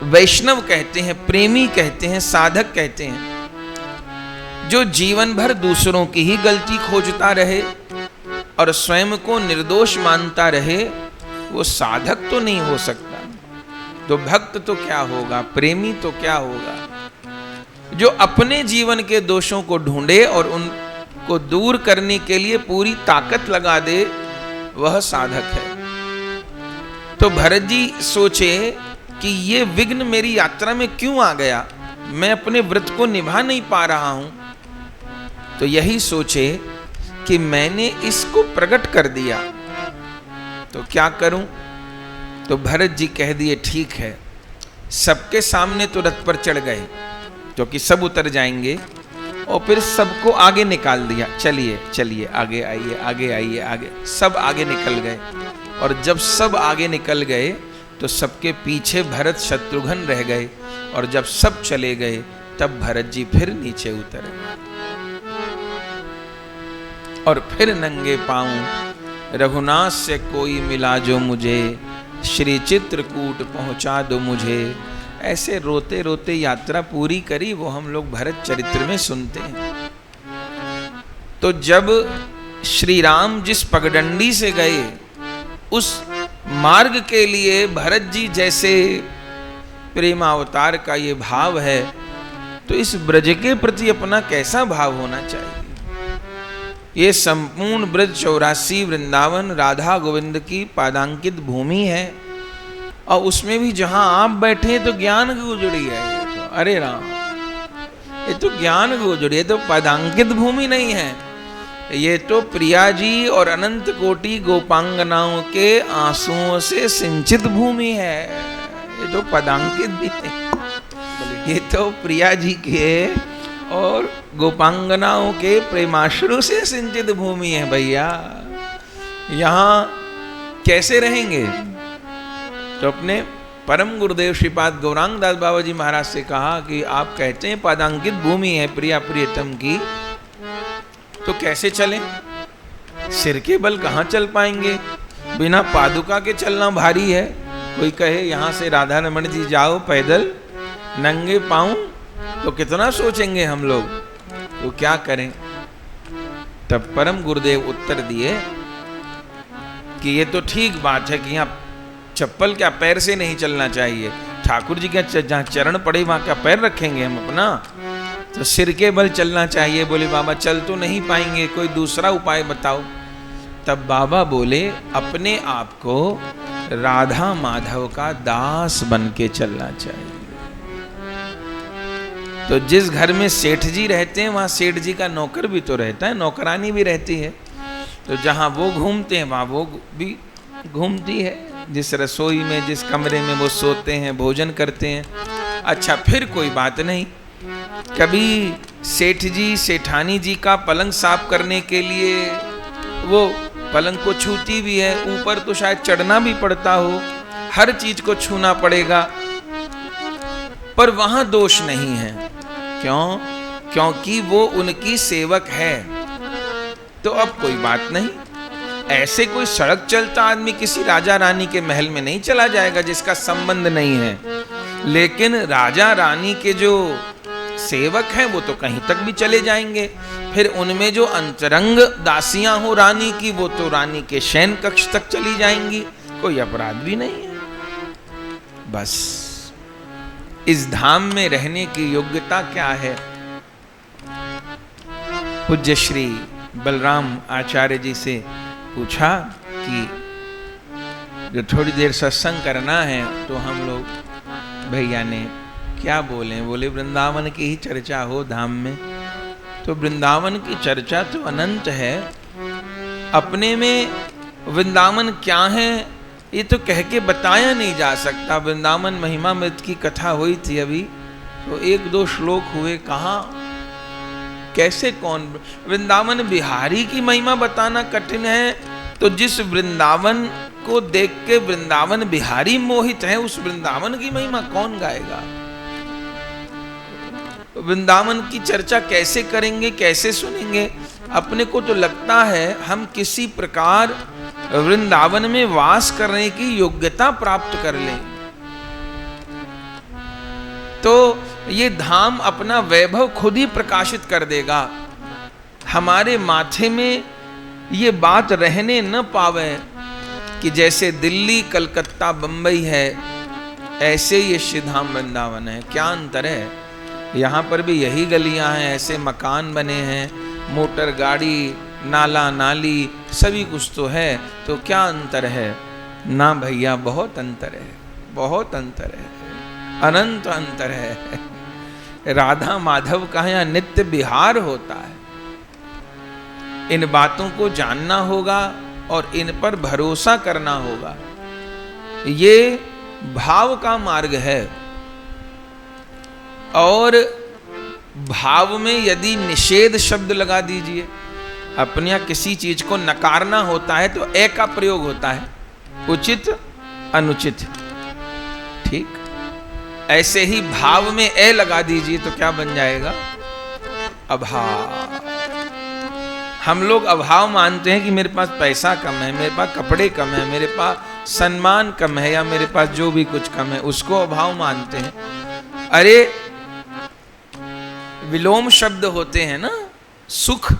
वैष्णव कहते हैं, प्रेमी कहते हैं, साधक कहते हैं। जो जीवन भर दूसरों की ही गलती खोजता रहे और स्वयं को निर्दोष मानता रहे, वो साधक तो नहीं हो सकता। तो भक्त तो क्या होगा, प्रेमी तो क्या होगा। जो अपने जीवन के दोषों को ढूंढे और उनको दूर करने के लिए पूरी ताकत लगा दे, वह साधक है। तो भरत जी सोचे कि ये विघ्न मेरी यात्रा में क्यों आ गया, मैं अपने व्रत को निभा नहीं पा रहा हूं। तो यही सोचे कि मैंने इसको प्रकट कर दिया, तो क्या करूं। तो भरत जी कह दिए, ठीक है। सबके सामने तो रथ पर चढ़ गए, क्योंकि सब उतर जाएंगे, और फिर सबको आगे निकाल दिया, चलिए चलिए आगे आइए, आगे आइए, आगे। सब आगे निकल गए, और जब सब आगे निकल गए तो सबके पीछे भरत शत्रुघ्न रह गए, और जब सब चले गए तब भरत जी फिर नीचे उतरे और फिर नंगे पांव रघुनाथ से कोई मिला जो मुझे, श्री चित्रकूट पहुंचा दो मुझे। ऐसे रोते रोते यात्रा पूरी करी। वो हम लोग भरत चरित्र में सुनते हैं। तो जब श्री राम जिस पगडंडी से गए, उस मार्ग के लिए भरत जी जैसे प्रेमावतार का ये भाव है, तो इस ब्रज के प्रति अपना कैसा भाव होना चाहिए। ये संपूर्ण ब्रज 84 वृंदावन राधा गोविंद की पादांकित भूमि है, और उसमें भी जहां आप बैठे तो ज्ञान की उजड़ी है। ये तो, अरे राम, ये तो ज्ञान की उजड़ी है, तो पादांकित भूमि नहीं है। ये तो प्रिया जी और अनंत कोटि गोपांगनाओं के आंसुओं से सिंचित भूमि है। ये तो पदांकित भी नहीं, ये तो प्रिया जी के और गोपांगनाओं के प्रेमाश्रु से सिंचित भूमि है भैया। यहाँ कैसे रहेंगे। तो अपने परम गुरुदेव श्रीपाद गौरांग दास बाबा जी महाराज से कहा कि आप कहते हैं पदांकित भूमि है प्रिया प्रियतम की, तो कैसे चलें। सिर के बल कहाँ चल पाएंगे, बिना पादुका के चलना भारी है। कोई कहे यहाँ से राधा रमन जी जाओ पैदल नंगे पांव, तो कितना सोचेंगे हम लोग। तो क्या करें। तब परम गुरुदेव उत्तर दिए कि ये तो ठीक बात है कि यहाँ चप्पल क्या पैर से नहीं चलना चाहिए। ठाकुर जी के जहाँ चरण पड़े वहां क्या पैर रखेंगे हम अपना, तो सिर के बल चलना चाहिए। बोले बाबा चल तो नहीं पाएंगे, कोई दूसरा उपाय बताओ। तब बाबा बोले अपने आप को राधा माधव का दास बन के चलना चाहिए। तो जिस घर में सेठ जी रहते हैं वहां सेठ जी का नौकर भी तो रहता है, नौकरानी भी रहती है। तो जहां वो घूमते हैं वहां वो भी घूमती है। जिस रसोई में, जिस कमरे में वो सोते हैं, भोजन करते हैं। अच्छा फिर कोई बात नहीं, कभी सेठ जी सेठानी जी का पलंग साफ करने के लिए वो पलंग को छूती भी है, ऊपर तो शायद चढ़ना भी पड़ता हो, हर चीज को छूना पड़ेगा, पर वहां दोष नहीं है। क्यों? क्योंकि वो उनकी सेवक है। तो अब कोई बात नहीं। ऐसे कोई सड़क चलता आदमी किसी राजा रानी के महल में नहीं चला जाएगा जिसका संबंध नहीं है, लेकिन राजा रानी के जो सेवक हैं वो तो कहीं तक भी चले जाएंगे। फिर उनमें जो अंतरंग दासियां हो रानी की, वो तो रानी के शयन कक्ष तक चली जाएंगी, कोई अपराध भी नहीं है। बस इस धाम में रहने की योग्यता क्या है। पूज्य श्री बलराम आचार्य जी से पूछा कि जो थोड़ी देर सत्संग करना है, तो हम लोग भैया ने क्या बोले? बोले वृंदावन की ही चर्चा हो धाम में। तो वृंदावन की चर्चा तो अनंत है, अपने में वृंदावन क्या है ये तो कह के बताया नहीं जा सकता। वृंदावन महिमामृत की कथा हुई थी अभी, तो 1-2 श्लोक हुए, कहाँ कैसे कौन? वृंदावन बिहारी की महिमा बताना कठिन है, तो जिस वृंदावन को देख के वृंदावन बिहारी मोहित है, उस वृंदावन की महिमा कौन गाएगा? वृंदावन की चर्चा कैसे करेंगे, कैसे सुनेंगे? अपने को तो लगता है हम किसी प्रकार वृंदावन में वास करने की योग्यता प्राप्त कर लें, तो ये धाम अपना वैभव खुद ही प्रकाशित कर देगा। हमारे माथे में ये बात रहने न पावे कि जैसे दिल्ली, कलकत्ता, बंबई है, ऐसे ये श्री धाम वृंदावन है। क्या अंतर है? यहाँ पर भी यही गलियां हैं, ऐसे मकान बने हैं, मोटर गाड़ी, नाला नाली सभी कुछ तो है, तो क्या अंतर है? ना भैया, बहुत अंतर है, बहुत अंतर है, अनंत अंतर है। राधा माधव का यहाँ नित्य विहार होता है। इन बातों को जानना होगा और इन पर भरोसा करना होगा। ये भाव का मार्ग है, और भाव में यदि निषेध शब्द लगा दीजिए, अपने यहाँ किसी चीज को नकारना होता है तो ए का प्रयोग होता है, उचित अनुचित, ठीक। ऐसे ही भाव में ए लगा दीजिए तो क्या बन जाएगा? अभाव। हम लोग अभाव मानते हैं कि मेरे पास पैसा कम है, मेरे पास कपड़े कम है, मेरे पास सम्मान कम है, या मेरे पास जो भी कुछ कम है, उसको अभाव मानते हैं। अरे विलोम शब्द होते हैं ना, सुख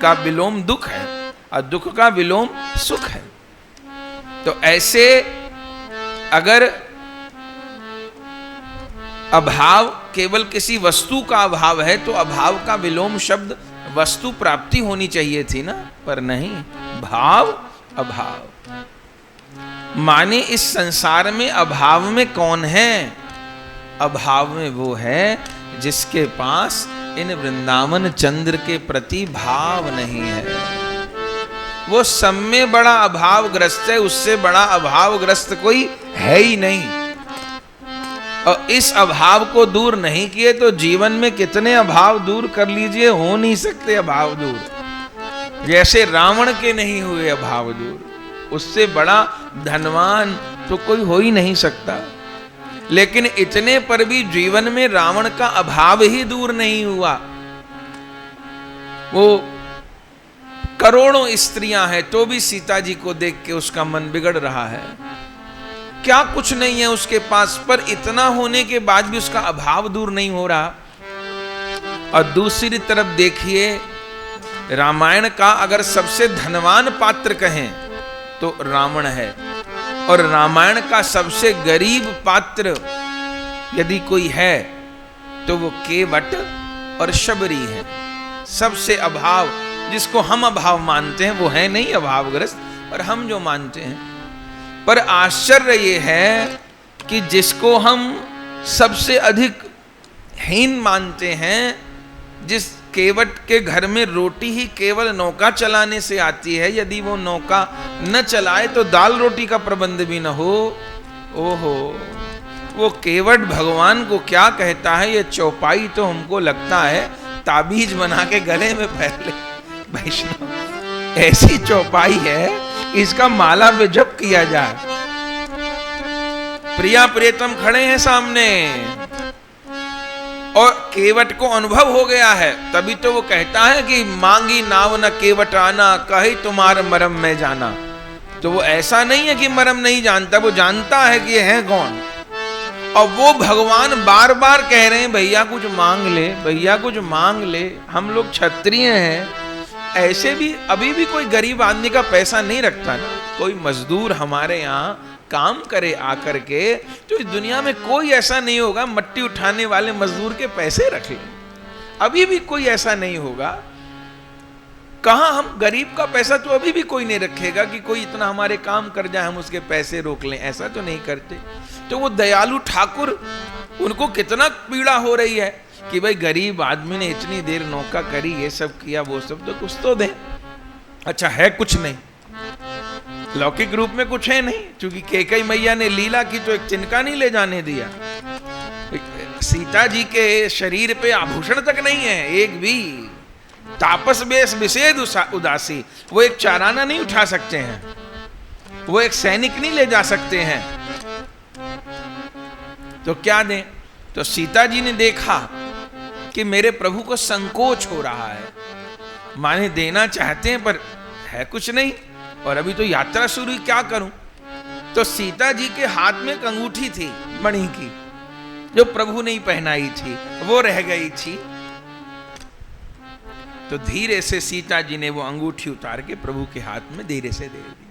का विलोम दुख है और दुख का विलोम सुख है। तो ऐसे अगर अभाव केवल किसी वस्तु का अभाव है, तो अभाव का विलोम शब्द वस्तु प्राप्ति होनी चाहिए थी ना, पर नहीं, भाव अभाव। माने इस संसार में अभाव में कौन है? अभाव में वो है जिसके पास इन वृंदावन चंद्र के प्रति भाव नहीं है। वो सब में बड़ा अभावग्रस्त है, उससे बड़ा अभावग्रस्त कोई है ही नहीं। और इस अभाव को दूर नहीं किए तो जीवन में कितने अभाव दूर कर लीजिए, हो नहीं सकते अभाव दूर। जैसे रावण के नहीं हुए अभाव दूर, उससे बड़ा धनवान तो कोई हो ही नहीं सकता। लेकिन इतने पर भी जीवन में रावण का अभाव ही दूर नहीं हुआ। वो करोड़ों स्त्रियां हैं तो भी सीता जी को देख के उसका मन बिगड़ रहा है। क्या कुछ नहीं है उसके पास, पर इतना होने के बाद भी उसका अभाव दूर नहीं हो रहा। और दूसरी तरफ देखिए, रामायण का अगर सबसे धनवान पात्र कहें तो रावण है, और रामायण का सबसे गरीब पात्र यदि कोई है तो वो केवट और शबरी है। सबसे अभाव, जिसको हम अभाव मानते हैं वो है नहीं अभावग्रस्त, पर हम जो मानते हैं। पर आश्चर्य ये है कि जिसको हम सबसे अधिक हीन मानते हैं, जिस केवट के घर में रोटी ही केवल नौका चलाने से आती है, यदि वो नौका न चलाए तो दाल रोटी का प्रबंध भी न हो, ओहो, वो केवट भगवान को क्या कहता है? ये चौपाई तो हमको लगता है ताबीज बना के गले में पहन ले वैष्णव, ऐसी चौपाई है, इसका माला पे जप किया जाए। प्रिया प्रियतम खड़े हैं सामने और केवट को अनुभव हो गया है, तभी तो वो कहता है कि मांगी नाव न केवट आना, कही तुम्हार मरम में जाना। तो वो ऐसा नहीं है कि मरम नहीं जानता, वो जानता है कि ये है कौन। और वो भगवान बार बार कह रहे हैं भैया कुछ मांग ले, भैया कुछ मांग ले। हम लोग क्षत्रिय हैं, ऐसे भी अभी भी कोई गरीब आदमी का पैसा नहीं रखता ना। कोई मजदूर हमारे यहाँ काम करे आकर के, तो इस दुनिया में कोई ऐसा नहीं होगा मट्टी उठाने वाले मजदूर के पैसे रख ले। अभी भी कोई ऐसा नहीं होगा। कहां हम गरीब का पैसा तो अभी भी कोई नहीं रखेगा कि कोई इतना हमारे काम कर जाए हम उसके पैसे रोक लें, ऐसा तो नहीं करते। तो वो दयालु ठाकुर, उनको कितना पीड़ा हो रही है कि भाई गरीब आदमी ने इतनी देर नौका करी, ये सब किया, वो सब, तो कुछ तो दे। अच्छा है कुछ नहीं, लौकिक रूप में कुछ है नहीं, क्योंकि कैकेयी मैया ने लीला की तो एक तिनका नहीं ले जाने दिया। सीता जी के शरीर पे आभूषण तक नहीं है, एक भी। तापस बेस विषेद उदासी, वो एक चाराना नहीं उठा सकते हैं, वो एक सैनिक नहीं ले जा सकते हैं, तो क्या दें? तो सीता जी ने देखा कि मेरे प्रभु को संकोच हो रहा है, माने देना चाहते हैं पर है कुछ नहीं, और अभी तो यात्रा शुरू हुई, क्या करूं? तो सीता जी के हाथ में एक अंगूठी थी मणि की, जो प्रभु ने ही पहनाई थी, वो रह गई थी। तो धीरे से सीता जी ने वो अंगूठी उतार के प्रभु के हाथ में धीरे से दे दी।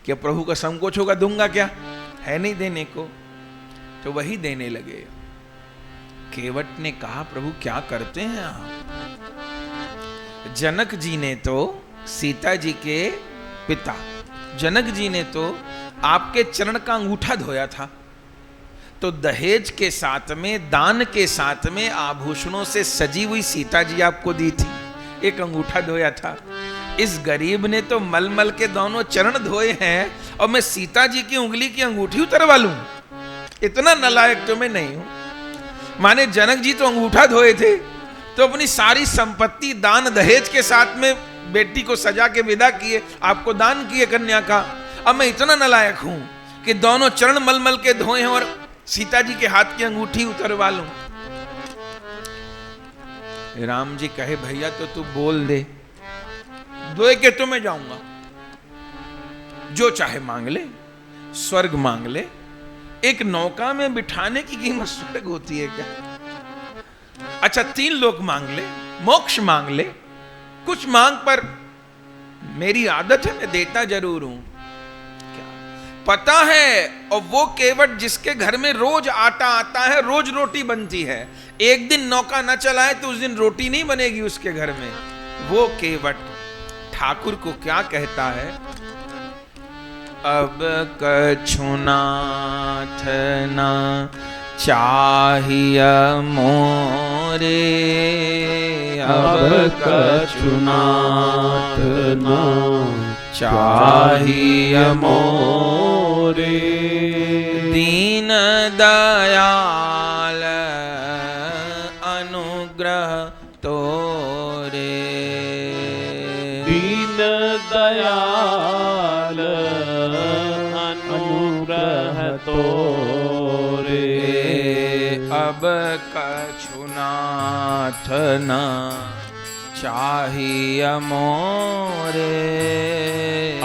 क्या प्रभु का संकोच होगा, दूंगा क्या, है नहीं देने को, तो वही देने लगे। केवट ने कहा प्रभु क्या करते हैं आप? जनक जी ने तो, सीता जी के पिता जनक जी ने तो आपके चरण का अंगूठा धोया था, तो दहेज के साथ में, दान के साथ में आभूषणों से सजी हुई सीता जी आपको दी थी, एक अंगूठा धोया था। इस गरीब ने तो मलमल के दोनों चरण धोए हैं, और मैं सीता जी की उंगली की अंगूठी उतरवा लूं? इतना नालायक तो मैं नहीं हूं। माने जनक जी तो अंगूठा धोए थे, तो अपनी सारी संपत्ति दान दहेज के साथ में बेटी को सजा के विदा किए, आपको दान किए कन्या का। अब मैं इतना नालायक हूं कि दोनों चरण मलमल के धोए हैं और सीता जी के हाथ की अंगूठी उतरवा लूं? राम जी कहे भैया तो तू बोल दे, धोए के तो मैं जाऊंगा, जो चाहे मांग ले, स्वर्ग मांग ले। एक नौका में बिठाने की कीमत स्वर्ग होती है क्या? अच्छा 3 लोक मांग ले, मोक्ष मांग ले, कुछ मांग, पर मेरी आदत है मैं देता जरूर हूं। क्या पता है? और वो केवट जिसके घर में रोज आटा आता है, रोज रोटी बनती है, एक दिन नौका न चलाए तो उस दिन रोटी नहीं बनेगी उसके घर में। वो केवट ठाकुर को क्या कहता है? अब कछु नाथ ना चाहिए मोरे, अब कछु नाथ ना चाहिए मोरे, दीन दयाल अनुग्रह तोरे, दीन दयाल अनुग्रह तोरे, अब कछु नाथ न चाहिए मोरे,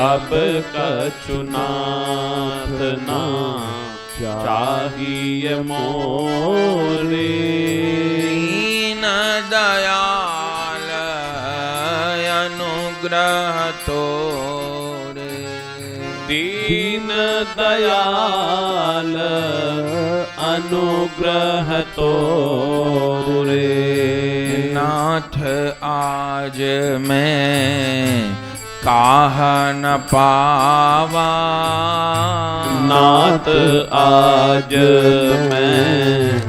अब कछु नाथ न चाहिए मोरे, दीन दयाल अनुग्रह तोरे, दीन दयाल अनुग्रह तोरे, नाथ आज मैं काहा न पावा, नाथ आज मैं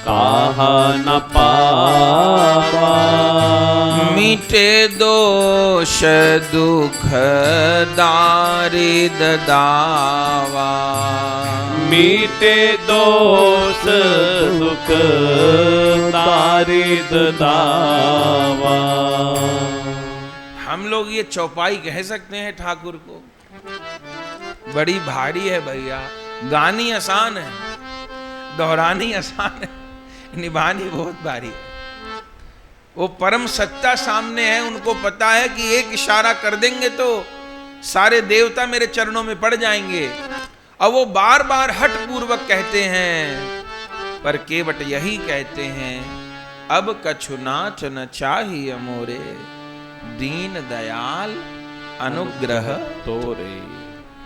काहा न पावा, मिटे दोष दुख दारिद दावा, मीटे दोष दुख दारिद दावा। हम लोग ये चौपाई कह सकते हैं ठाकुर को, बड़ी भारी है भैया, गानी आसान है, दोहरानी आसान है, निभानी बहुत भारी है। वो परम सत्ता सामने है, उनको पता है कि एक इशारा कर देंगे तो सारे देवता मेरे चरणों में पड़ जाएंगे, और वो बार बार हठ पूर्वक कहते हैं, पर केवट यही कहते हैं, अब कछु नाथ न चाहिए मोरे, दीन दयाल अनुग्रह तोरे।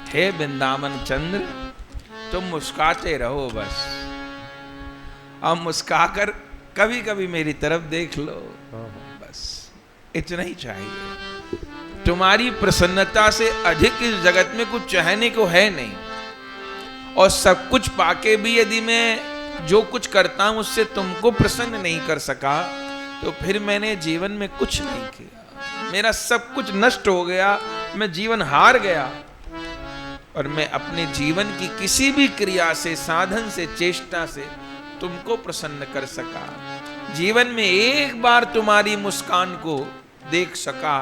हे वृंदावन चंद्र, तुम मुस्काते रहो बस, अब मुस्काकर कभी कभी मेरी तरफ देख लो, बस इतना ही चाहिए। तुम्हारी प्रसन्नता से अधिक इस जगत में कुछ चाहने को है नहीं, और सब कुछ पाके भी यदि मैं जो कुछ करता हूं उससे तुमको प्रसन्न नहीं कर सका, तो फिर मैंने जीवन में कुछ नहीं किया, मेरा सब कुछ नष्ट हो गया, मैं जीवन हार गया, और मैं अपने जीवन की किसी भी क्रिया से, साधन से, चेष्टा से तुमको प्रसन्न कर सका, जीवन में एक बार तुम्हारी मुस्कान को देख सका,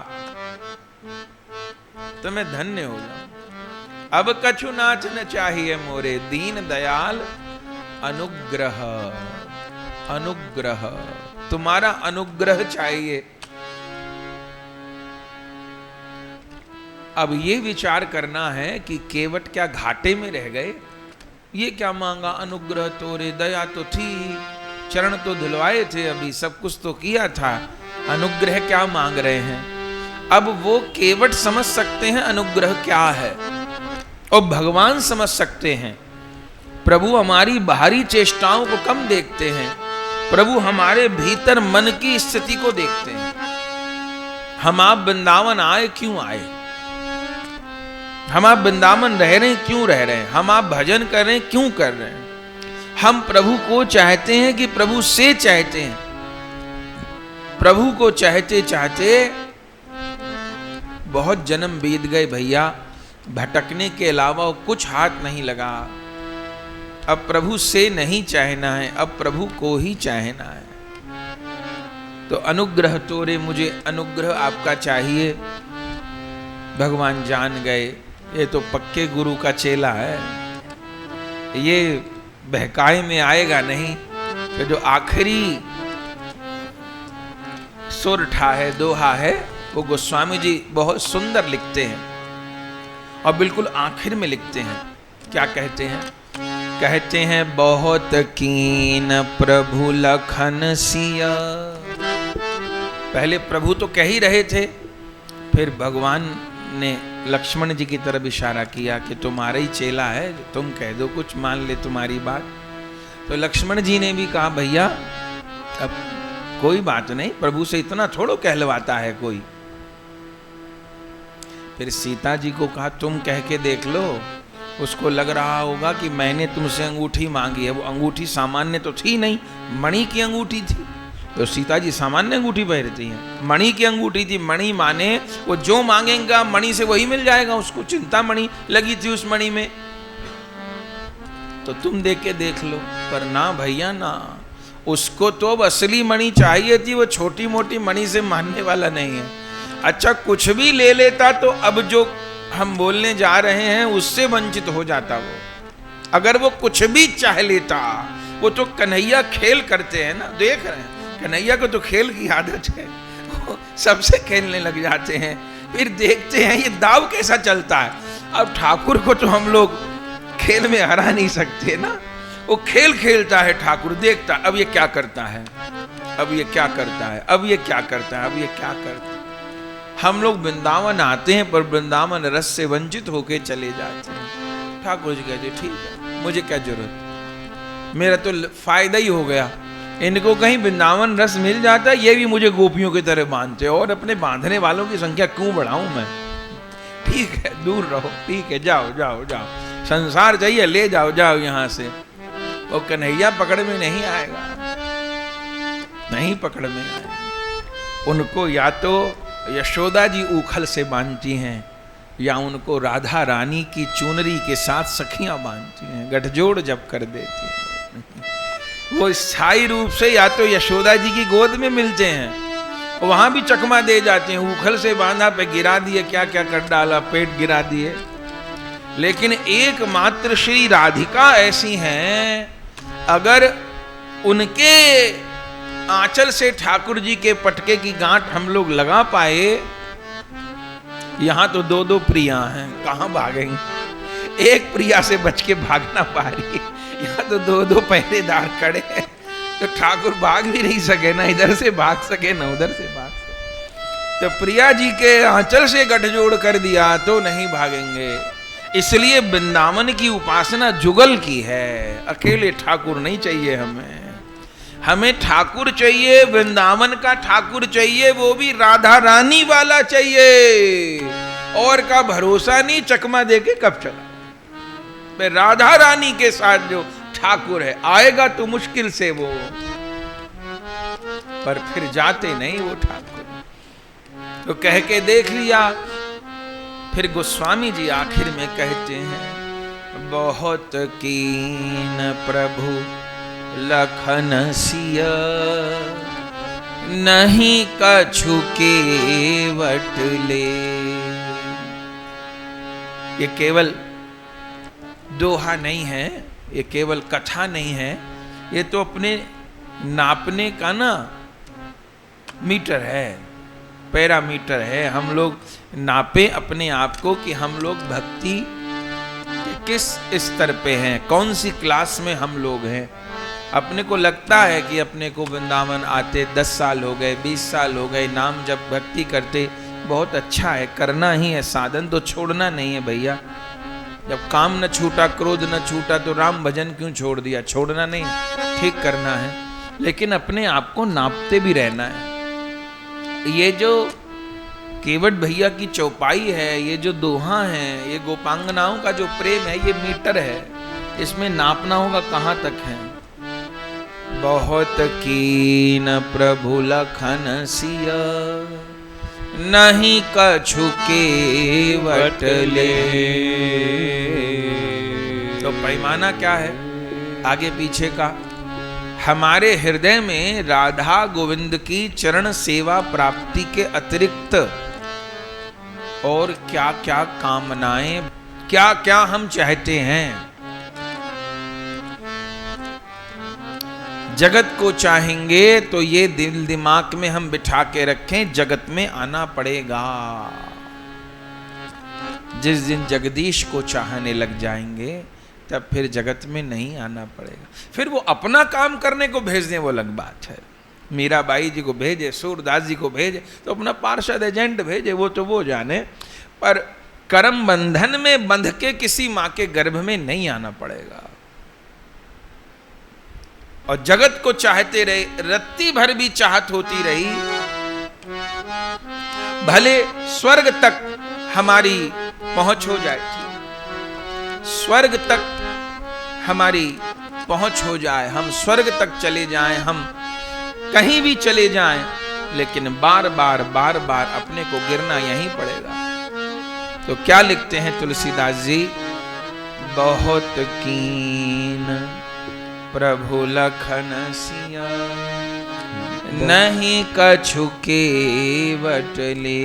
तो मैं धन्य हो जाऊं। अब कछु नाच न चाहिए मोरे, दीन दयाल अनुग्रह, अनुग्रह, तुम्हारा अनुग्रह चाहिए। अब ये विचार करना है कि केवट क्या घाटे में रह गए, ये क्या मांगा, अनुग्रह तो रे, दया तो थी, चरण तो धुलवाए थे, अभी सब कुछ तो किया था, अनुग्रह क्या मांग रहे हैं। अब वो केवट समझ सकते हैं अनुग्रह क्या है, और भगवान समझ सकते हैं। प्रभु हमारी बाहरी चेष्टाओं को कम देखते हैं, प्रभु हमारे भीतर मन की स्थिति को देखते हैं। हम आप वृंदावन आए क्यों आए, हम आप वृंदावन रह रहे हैं क्यों रह रहे हैं, हम आप भजन कर रहे हैं क्यों कर रहे हैं। हम प्रभु को चाहते हैं कि प्रभु से चाहते हैं। प्रभु को चाहते चाहते बहुत जन्म बीत गए भैया, भटकने के अलावा कुछ हाथ नहीं लगा। अब प्रभु से नहीं चाहना है, अब प्रभु को ही चाहना है। तो अनुग्रह तोरे, मुझे अनुग्रह आपका चाहिए। भगवान जान गए ये तो पक्के गुरु का चेला है, ये बहकाए में आएगा नहीं। तो जो आखिरी सुर ठा है, दोहा है, वो गोस्वामी जी बहुत सुंदर लिखते हैं, और बिल्कुल आखिर में लिखते हैं। क्या कहते हैं? कहते हैं बहुत कीन प्रभु लखन सिया। पहले प्रभु तो कह ही रहे थे, फिर भगवान ने लक्ष्मण जी की तरफ इशारा किया कि तुम्हारा ही चेला है, तुम कह दो कुछ, मान ले तुम्हारी बात। तो लक्ष्मण जी ने भी कहा भैया अब कोई बात नहीं, प्रभु से इतना थोड़ो कहलवाता है कोई। फिर सीता जी को कहा तुम कह के देख लो, उसको लग रहा होगा कि मैंने तुमसे अंगूठी मांगी है। वो अंगूठी सामान्य तो थी नहीं, मणि की अंगूठी थी। तो सीता जी सामान्य अंगूठी पहनती हैं, मणि की अंगूठी थी। मणि माने वो जो मांगेगा मणि से वही मिल जाएगा, उसको चिंता मणि लगी थी उस मणि में। तो तुम देख के देख लो। पर ना भैया ना, उसको तो अब असली मणि चाहिए थी, वो छोटी मोटी मणि से मानने वाला नहीं है। अच्छा कुछ भी ले लेता तो अब जो हम बोलने जा रहे हैं उससे वंचित हो जाता वो। अगर वो कुछ भी चाह लेता, वो तो कन्हैया खेल करते हैं ना, देख रहे हैं कन्हैया को तो खेल की आदत है, वो सबसे खेलने लग जाते हैं। फिर देखते हैं ये दाव कैसा चलता है। अब ठाकुर को तो हम लोग खेल में हरा नहीं सकते ना, वो खेल खेलता है ठाकुर, देखता अब ये क्या करता है, अब ये क्या करता है, अब ये क्या करता है, अब ये क्या करता है। हम लोग वृंदावन आते हैं पर वृंदावन रस से वंचित होके चले जाते हैं। ठाकुर जी कहते ठीक है, मुझे क्या जरूरत, मेरा तो फायदा ही हो गया। इनको कहीं वृंदावन रस मिल जाता है, ये भी मुझे गोपियों की तरह बांधते, और अपने बांधने वालों की संख्या क्यों बढ़ाऊं मैं। ठीक है दूर रहो, ठीक है जाओ जाओ जाओ, संसार चाहिए ले जाओ जाओ यहां से। वो कन्हैया पकड़ में नहीं आएगा, नहीं पकड़ में आएगा। उनको या तो यशोदा जी उखल से बांधती हैं, या उनको राधा रानी की चुनरी के साथ सखियां बांधती हैं, गठजोड़ जब कर देती हैं। वो स्थायी रूप से या तो यशोदा जी की गोद में मिलते हैं, वहां भी चकमा दे जाते हैं, उखल से बांधा पे गिरा दिए, क्या क्या कर डाला, पेट गिरा दिए। लेकिन एकमात्र श्री राधिका ऐसी हैं, अगर उनके आंचल से ठाकुर जी के पटके की गांठ हम लोग लगा पाए, यहां तो दो दो प्रिया हैं, कहां भागेंगे। एक प्रिया से बच के भागना पा रही, यहाँ तो दो दो पहरेदार खड़े हैं, तो ठाकुर भाग भी नहीं सके, ना इधर से भाग सके ना उधर से भाग सके। तो प्रिया जी के आंचल से गठजोड़ कर दिया तो नहीं भागेंगे। इसलिए वृंदावन की उपासना जुगल की है, अकेले ठाकुर नहीं चाहिए हमें। हमें ठाकुर चाहिए, वृंदावन का ठाकुर चाहिए, वो भी राधा रानी वाला चाहिए। और का भरोसा नहीं, चकमा देके कब चला। मैं राधा रानी के साथ जो ठाकुर है आएगा तो मुश्किल से वो, पर फिर जाते नहीं वो ठाकुर। तो कह के देख लिया। फिर गोस्वामी जी आखिर में कहते हैं, बहुत कीन प्रभु लखन सिया, नहीं कछु केवट ले। ये केवल दोहा नहीं है, ये केवल कथा नहीं है, ये तो अपने नापने का ना मीटर है, पैरामीटर है। हम लोग नापे अपने आप को कि हम लोग भक्ति के किस स्तर पे हैं, कौन सी क्लास में हम लोग हैं। अपने को लगता है कि अपने को वृंदावन आते 10 साल हो गए, 20 साल हो गए, नाम जब भक्ति करते बहुत अच्छा है, करना ही है, साधन तो छोड़ना नहीं है भैया। जब काम न छूटा, क्रोध न छूटा, तो राम भजन क्यों छोड़ दिया? छोड़ना नहीं, ठीक करना है, लेकिन अपने आप को नापते भी रहना है। ये जो केवट भैया की चौपाई है, ये जो दोहा है, ये गोपांगनाओं का जो प्रेम है, ये मीटर है, इसमें नापना होगा कहाँ तक है। बहुत कीन प्रभु लखन सिया, नहीं कछु केवट ले। तो पैमाना क्या है आगे पीछे का? हमारे हृदय में राधा गोविंद की चरण सेवा प्राप्ति के अतिरिक्त और क्या क्या कामनाएं, क्या क्या हम चाहते हैं। जगत को चाहेंगे तो ये दिल दिमाग में हम बिठा के रखें, जगत में आना पड़ेगा। जिस दिन जगदीश को चाहने लग जाएंगे तब फिर जगत में नहीं आना पड़ेगा। फिर वो अपना काम करने को भेज दें वो अलग बात है। मीराबाई जी को भेजे, सूरदास जी को भेजे, तो अपना पार्षद एजेंट भेजे, वो तो वो जाने, पर कर्म बंधन में बंध के किसी माँ के गर्भ में नहीं आना पड़ेगा। और जगत को चाहते रहे, रत्ती भर भी चाहत होती रही, भले स्वर्ग तक हमारी पहुंच हो जाए, स्वर्ग तक हमारी पहुंच हो जाए, हम स्वर्ग तक चले जाएं, हम कहीं भी चले जाएं, लेकिन बार बार बार बार अपने को गिरना यहीं पड़ेगा। तो क्या लिखते हैं तुलसीदास जी? बहुत कीन प्रभु लखन सिया, नहीं कछु केवट ले।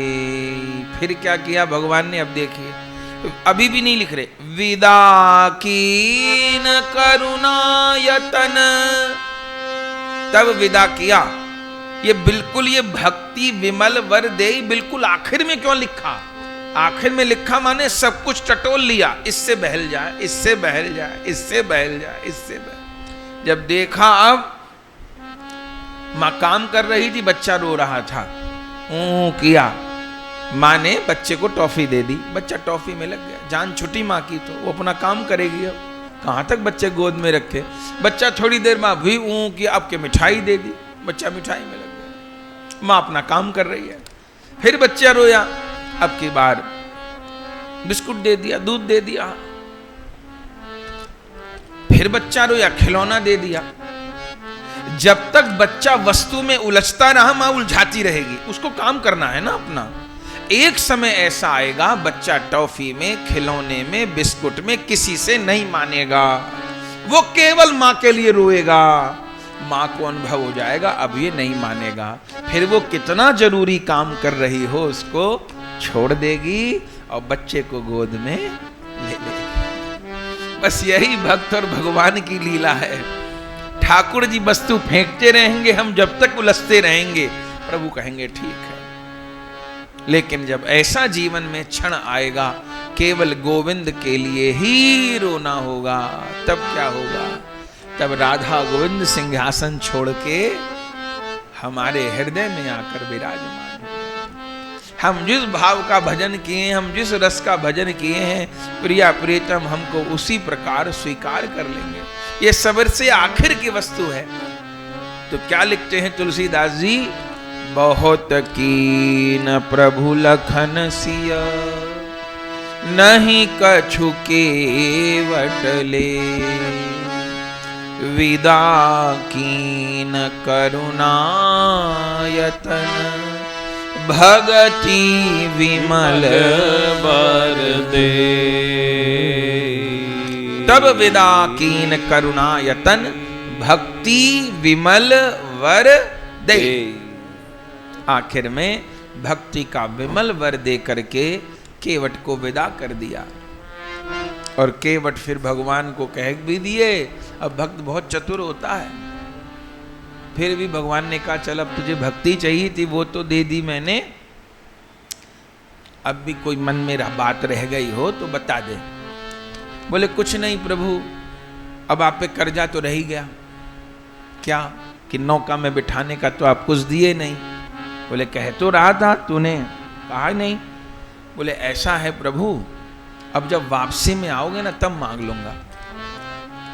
फिर क्या किया भगवान ने? अब देखिए, अभी भी नहीं लिख रहे। विदा कीन करुणा यतन, तब विदा किया। ये बिल्कुल, ये भक्ति विमल वर दे, बिल्कुल आखिर में क्यों लिखा? आखिर में लिखा माने सब कुछ टटोल लिया, इससे बहल जाए, इससे बहल जाए, इससे बहल जाए, इससे बहल। जब देखा अब माँ काम कर रही थी, बच्चा रो रहा था, किया, माँ ने बच्चे को टॉफी दे दी, बच्चा टॉफी में लग गया। जान छुट्टी माँ की, तो वो अपना काम करेगी। अब कहाँ तक बच्चे गोद में रखे? बच्चा थोड़ी देर माँ भी किया, आपके मिठाई दे दी, बच्चा मिठाई में लग गया। माँ अपना काम कर रही है। फिर बच्चा रोया, अब की बार बिस्कुट दे दिया, दूध दे दिया। फिर बच्चा रोया, खिलौना दे दिया। जब तक बच्चा वस्तु में उलझता रहा, मां उलझाती रहेगी। उसको काम करना है ना अपना। एक समय ऐसा आएगा, बच्चा टॉफी में, खिलौने में, बिस्कुट में किसी से नहीं मानेगा, वो केवल मां के लिए रोएगा। मां को अनुभव हो जाएगा अब ये नहीं मानेगा, फिर वो कितना जरूरी काम कर रही हो उसको छोड़ देगी और बच्चे को गोद में ले लेगी। बस यही भक्त और भगवान की लीला है। ठाकुर जी वस्तु फेंकते रहेंगे, हम जब तक उलझते रहेंगे, प्रभु कहेंगे ठीक है। लेकिन जब ऐसा जीवन में क्षण आएगा, केवल गोविंद के लिए ही रोना होगा, तब क्या होगा? तब राधा गोविंद सिंहासन छोड़ के हमारे हृदय में आकर विराजमान होगा। हम जिस भाव का भजन किए, हम जिस रस का भजन किए हैं, प्रिया प्रियतम हमको उसी प्रकार स्वीकार कर लेंगे। ये सबर से आखिर की वस्तु है। तो क्या लिखते हैं तुलसीदास जी? बहुत कीन प्रभु लखन सिया, नहीं कछु केवट ले, विदा कीन करुणा यतन, भगति विमल वर दे। तब विदा कीन करुणा यतन, भक्ति विमल वर दे। आखिर में भक्ति का विमल वर दे करके केवट को विदा कर दिया। और केवट फिर भगवान को कह भी दिए। अब भक्त बहुत चतुर होता है, फिर भी भगवान ने कहा चल अब तुझे भक्ति चाहिए थी वो तो दे दी मैंने, अब भी कोई मन में बात रह गई हो तो बता दे। बोले कुछ नहीं प्रभु, अब आप पे कर्जा तो रह ही गया। क्या? कि नौका में बिठाने का तो आप कुछ दिए नहीं। बोले कह तो रहा था, तूने कहा नहीं। बोले ऐसा है प्रभु, अब जब वापसी में आओगे ना तब मांग लूंगा।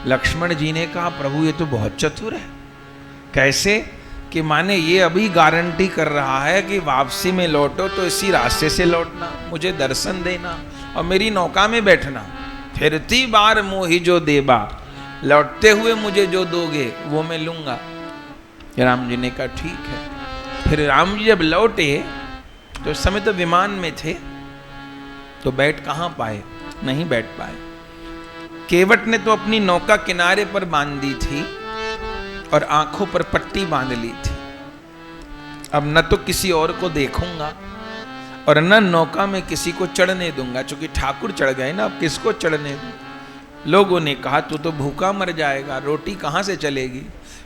लक्ष्मण जी ने कहा प्रभु ये तो बहुत चतुर है। कैसे? कि माने ये अभी गारंटी कर रहा है कि वापसी में लौटो तो इसी रास्ते से लौटना, मुझे दर्शन देना और मेरी नौका में बैठना। फिरती बार मोहि जो देबा, लौटते हुए मुझे जो दोगे वो मैं लूंगा। राम जी ने कहा ठीक है। फिर राम जी जब लौटे तो उस समय तो विमान में थे, तो बैठ कहाँ पाए? नहीं बैठ पाए। केवट ने तो अपनी नौका किनारे पर बांध दी थी और आंखों पर पट्टी बांध ली थी। अब न तो किसी और को देखूंगा और न नौका में किसी को चढ़ने दूंगा, क्योंकि ठाकुर चढ़ गए ना, अब किसको चढ़ने दूं? लोगों ने कहा तू तो भूखा मर जाएगा, रोटी कहाँ से चलेगी?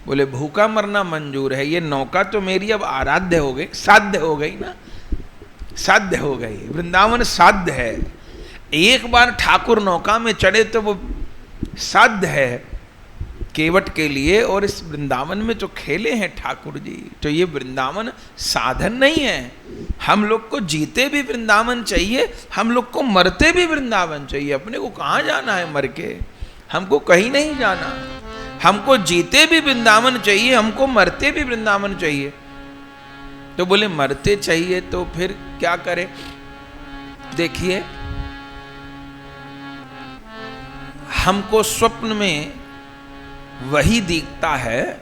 बोले भूखा मरना मंजूर है, ये नौका तो मेरी अब आराध्य हो गई, साध्य हो गई ना, साध्य हो गई। वृंदावन साध्य है। एक बार ठाकुर नौका में चढ़े तो वो साध्य है केवट के लिए। और इस वृंदावन में तो खेले हैं ठाकुर जी, तो ये वृंदावन साधन नहीं है। हम लोग को जीते भी वृंदावन चाहिए, हम लोग को मरते भी वृंदावन चाहिए। अपने को कहाँ जाना है मर के? हमको कहीं नहीं जाना। हमको जीते भी वृंदावन चाहिए, हमको मरते भी वृंदावन चाहिए। तो बोले मरते चाहिए तो फिर क्या करें? देखिए हमको स्वप्न में वही दिखता है,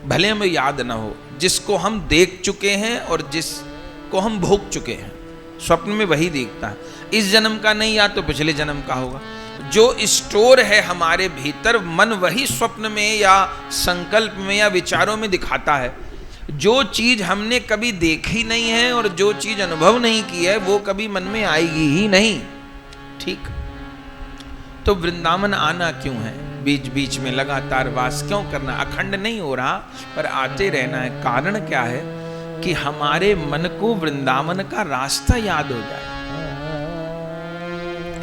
भले हमें याद ना हो, जिसको हम देख चुके हैं और जिसको हम भोग चुके हैं। स्वप्न में वही दिखता है। इस जन्म का नहीं, या तो पिछले जन्म का होगा। जो स्टोर है हमारे भीतर, मन वही स्वप्न में या संकल्प में या विचारों में दिखाता है। जो चीज हमने कभी देखी नहीं है और जो चीज अनुभव नहीं की है वो कभी मन में आएगी ही नहीं। ठीक? तो वृंदावन आना क्यों है? बीच बीच में लगातार वास क्यों करना? अखंड नहीं हो रहा पर आते रहना है। कारण क्या है? कि हमारे मन को वृंदावन का रास्ता याद हो जाए।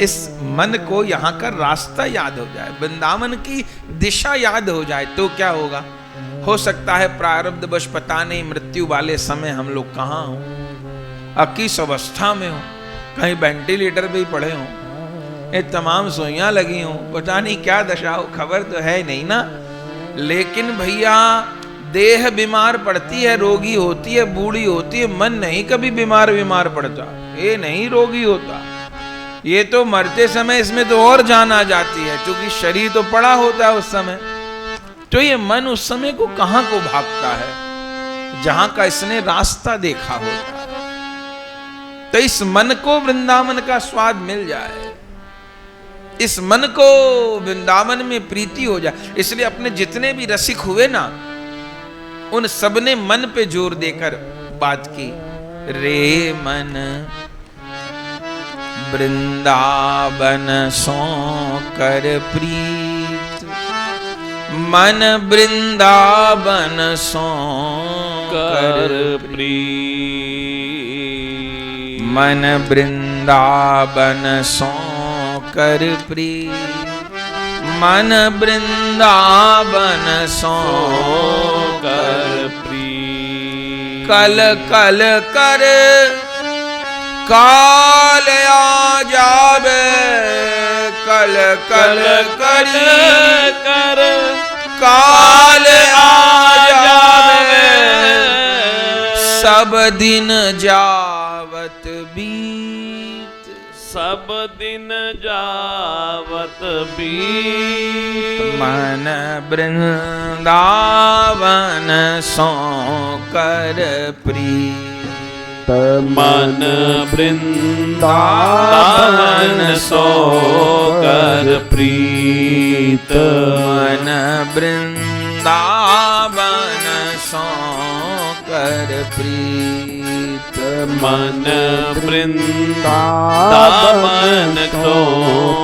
इस मन को यहाँ का रास्ता याद हो जाए, वृंदावन की दिशा याद हो जाए, तो क्या होगा? हो सकता है प्रारब्धवश पता नहीं मृत्यु वाले समय हम लोग कहाँ हो, अब किस अवस्था में हो, कहीं वेंटिलेटर पे ही पड़े हो, ये तमाम सुइयां लगी हो, पता नहीं क्या दशा हो, खबर तो है नहीं ना। लेकिन भैया देह बीमार पड़ती है, रोगी होती है, बूढ़ी होती है, मन नहीं कभी बीमार पड़ता, ये नहीं रोगी होता। ये तो मरते समय इसमें तो और जान आ जाती है, क्योंकि शरीर तो पड़ा होता है उस समय। तो ये मन उस समय को कहां को भागता है? जहां का इसने रास्ता देखा होता है। तो इस मन को वृंदावन का स्वाद मिल जाए, इस मन को वृंदावन में प्रीति हो जाए। इसलिए अपने जितने भी रसिक हुए ना, उन सब ने मन पे जोर देकर बात की। रे मन वृंदावन सो कर प्रीत, मन वृंदावन सो कर प्रीत, मन वृंदावन सो कर प्रीत, मन वृंदावन सो कर प्रीत। कल कल कर काल आ जावे, कल कल कर काल आ जावे, सब दिन जावत बीत, सब दिन जावत बीत, मन वृंदावन सो कर प्रीत, मन वृंदावन सो कर प्रीत, मन वृंदावन सो कर प्रीत, मन वृंदावन सो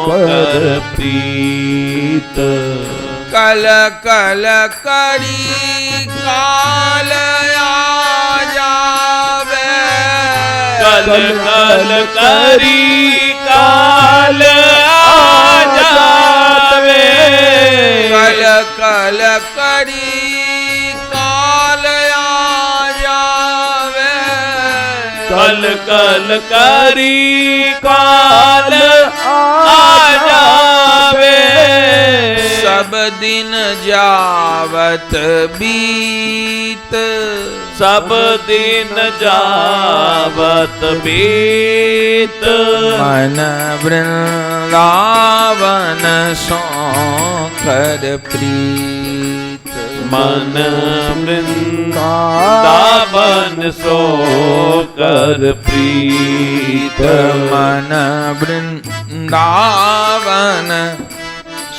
कर प्रीत, कल कल करी काल आ जावे, कल कल करी काल आ जावे, कल कल करी काल आ जावे, कल कल करी काल आ जावे, सब दिन जावत बीत, सब दिन जावत बीत, मन वृंदावन सो कर प्रीत, मन वृंदावन सो कर प्रीत, मन वृंदावन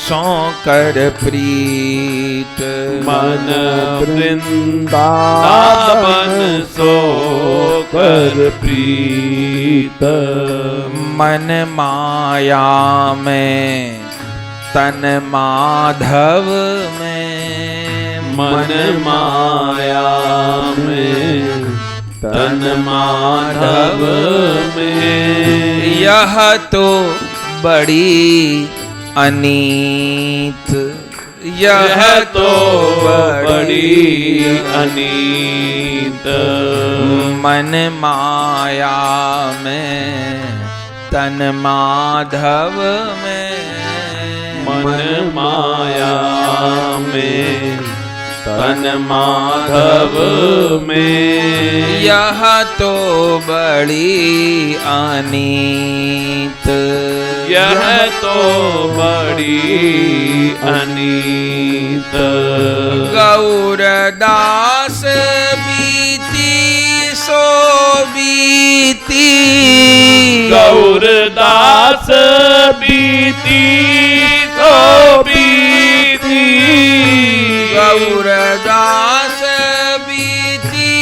सो कर प्रीत, मन वृंदावन सो कर प्रीत, मन माया में तन माधव में, मन माया में तन माधव में, यह तो बड़ी अनीत, यह तो बड़ी अनीत, मन माया में तन माधव में, मन माया में तन माधव में, यह तो बड़ी अनीत, यह तो बड़ी अनीत, गौरदास बीती सो बीती, गौरदास बीती सो बीती, गौरदास बीती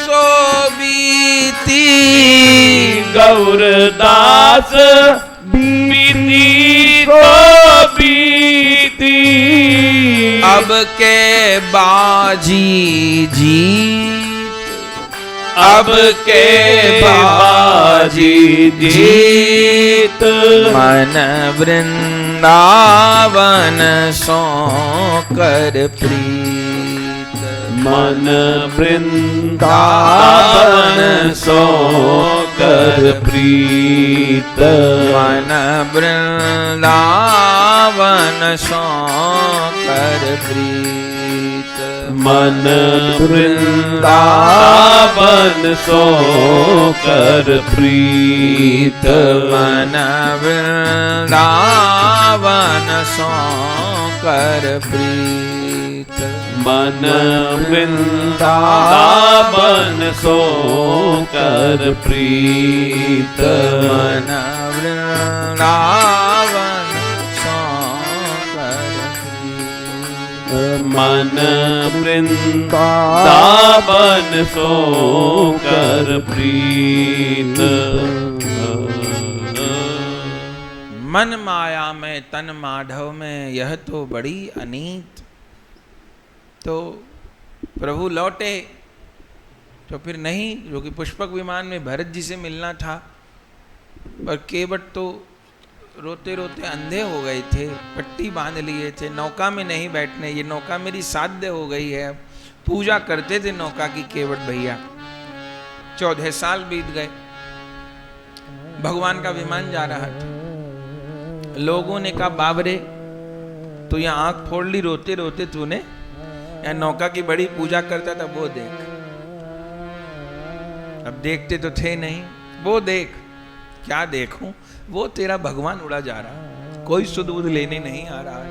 सो बीती, गौरदास बीती सो बीती, अब के बाजी जीत, अब के बाजी जीत, मन वृंदावन सो कर प्रीत, मन वृंदावन सो कर प्रीत, मन वृंदावन सो कर प्रीत, मन वृंदावन सो कर प्रीत, मन वृंदावन सो कर प्रीत, मन वृंदावन सो कर प्रीत, मन वृंदावन सो कर प्रीत, मन वृंदावन सो कर प्रीत, मन माया में तन माधव में यह तो बड़ी अनीत। तो प्रभु लौटे तो फिर नहीं, जो कि पुष्पक विमान में भरत जी से मिलना था, पर केवट तो रोते रोते अंधे हो गए थे, पट्टी बांध लिए थे, नौका में नहीं बैठने, ये नौका मेरी साध्य हो गई है। पूजा करते थे नौका की केवट भैया। 14 साल बीत गए, भगवान का विमान जा रहा था। लोगों ने कहा बाबरे तू यहाँ आंख फोड़ ली रोते रोते, तूने यहाँ नौका की बड़ी पूजा करता था, वो देख। अब देखते तो थे नहीं, वो देख, क्या देखूं, वो तेरा भगवान उड़ा जा रहा, कोई सुध बुध लेने नहीं आ रहा।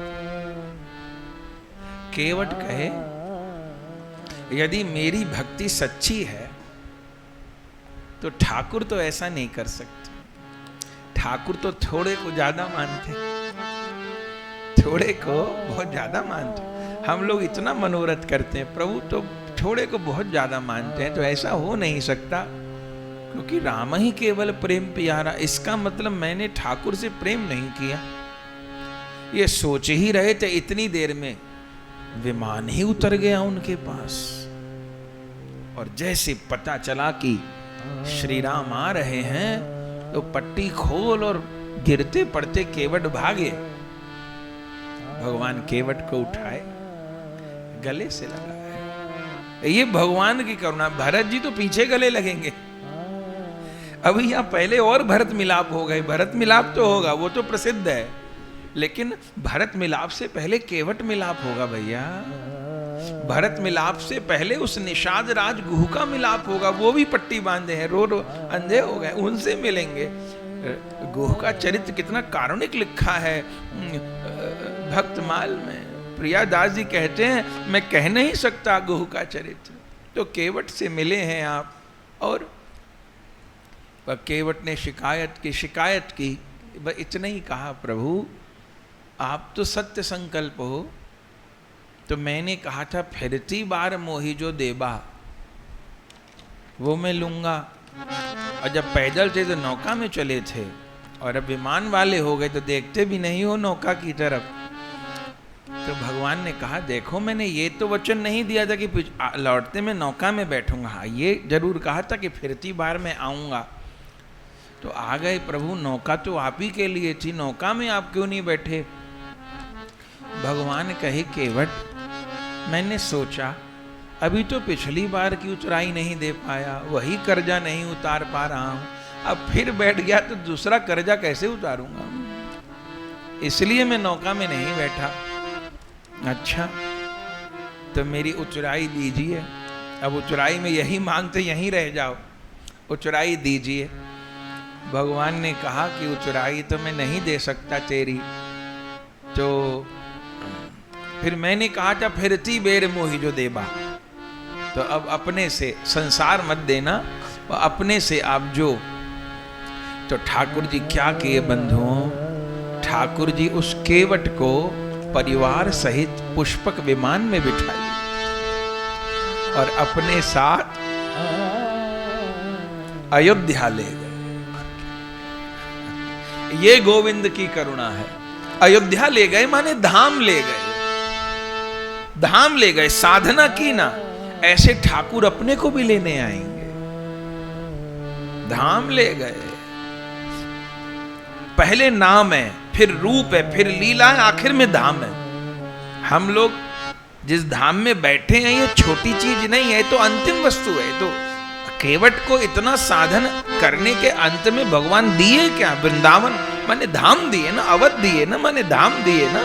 केवट कहे यदि मेरी भक्ति सच्ची है तो ठाकुर तो ऐसा नहीं कर सकते। ठाकुर तो थोड़े को ज्यादा मानते, थोड़े को बहुत ज्यादा मानते। हम लोग इतना मनोरथ करते हैं, प्रभु तो थोड़े को बहुत ज्यादा मानते हैं। तो ऐसा हो नहीं सकता, क्योंकि राम ही केवल प्रेम प्यारा। इसका मतलब मैंने ठाकुर से प्रेम नहीं किया। ये सोच ही रहे थे, इतनी देर में विमान ही उतर गया उनके पास। और जैसे पता चला कि श्री राम आ रहे हैं तो पट्टी खोल और गिरते पड़ते केवट भागे। भगवान केवट को उठाए, गले से लगाए। ये भगवान की करुणा। भरत जी तो पीछे गले लगेंगे। अभी यहां पहले और भरत मिलाप हो गए। भरत मिलाप तो होगा, वो तो प्रसिद्ध है, लेकिन भरत मिलाप से पहले केवट मिलाप होगा भैया। भरत मिलाप से पहले उस निषाद राज गुह का मिलाप होगा। वो भी पट्टी बांधे हैं, रो रो अंधे हो गए, उनसे मिलेंगे। गुह का चरित्र कितना कारुणिक लिखा है भक्तमाल में। प्रियादास जी कहते हैं मैं कह नहीं सकता गुह का चरित्र। तो केवट से मिले हैं आप, और केवट ने शिकायत की। इतना ही कहा, प्रभु आप तो सत्य संकल्प हो, तो मैंने कहा था फिरती बार मोही जो देबा वो मैं लूंगा। और जब पैदल थे तो नौका में चले थे, और अब विमान वाले हो गए तो देखते भी नहीं हो नौका की तरफ। तो भगवान ने कहा देखो मैंने ये तो वचन नहीं दिया था कि लौटते मैं नौका में बैठूंगा। हाँ ये जरूर कहा था कि फिरती बार मैं आऊंगा। तो आ गए प्रभु, नौका तो आप ही के लिए थी, नौका में आप क्यों नहीं बैठे? भगवान कहे केवट मैंने सोचा अभी तो पिछली बार की उतराई नहीं दे पाया, वही कर्जा नहीं उतार पा रहा हूं, अब फिर बैठ गया तो दूसरा कर्जा कैसे उतारूंगा, इसलिए मैं नौका में नहीं बैठा। अच्छा तो मेरी उतराई दीजिए। अब उतराई में यही मांगते यहीं रह जाओ, उतराई दीजिए। भगवान ने कहा कि उतराई तो मैं नहीं दे सकता तेरी। तो फिर मैंने कहा था फिरती बेर मोही जो देबा, तो अब अपने से संसार मत देना, अपने से आप जो। तो ठाकुर जी क्या किए बंधुओं, ठाकुर जी उस केवट को परिवार सहित पुष्पक विमान में बिठाई और अपने साथ अयोध्या ले गए। ये गोविंद की करुणा है। अयोध्या ले गए माने धाम ले गए, धाम ले गए, साधना की ना। ऐसे ठाकुर अपने को भी लेने आएंगे। धाम ले गए। पहले नाम है, फिर रूप है, फिर लीला है, आखिर में धाम है। हम लोग जिस धाम में बैठे हैं ये छोटी चीज नहीं है, तो अंतिम वस्तु है। तो केवट को इतना साधन करने के अंत में भगवान दिए क्या? वृंदावन माने धाम दिए ना, अवध दिए ना, माने धाम दिए ना।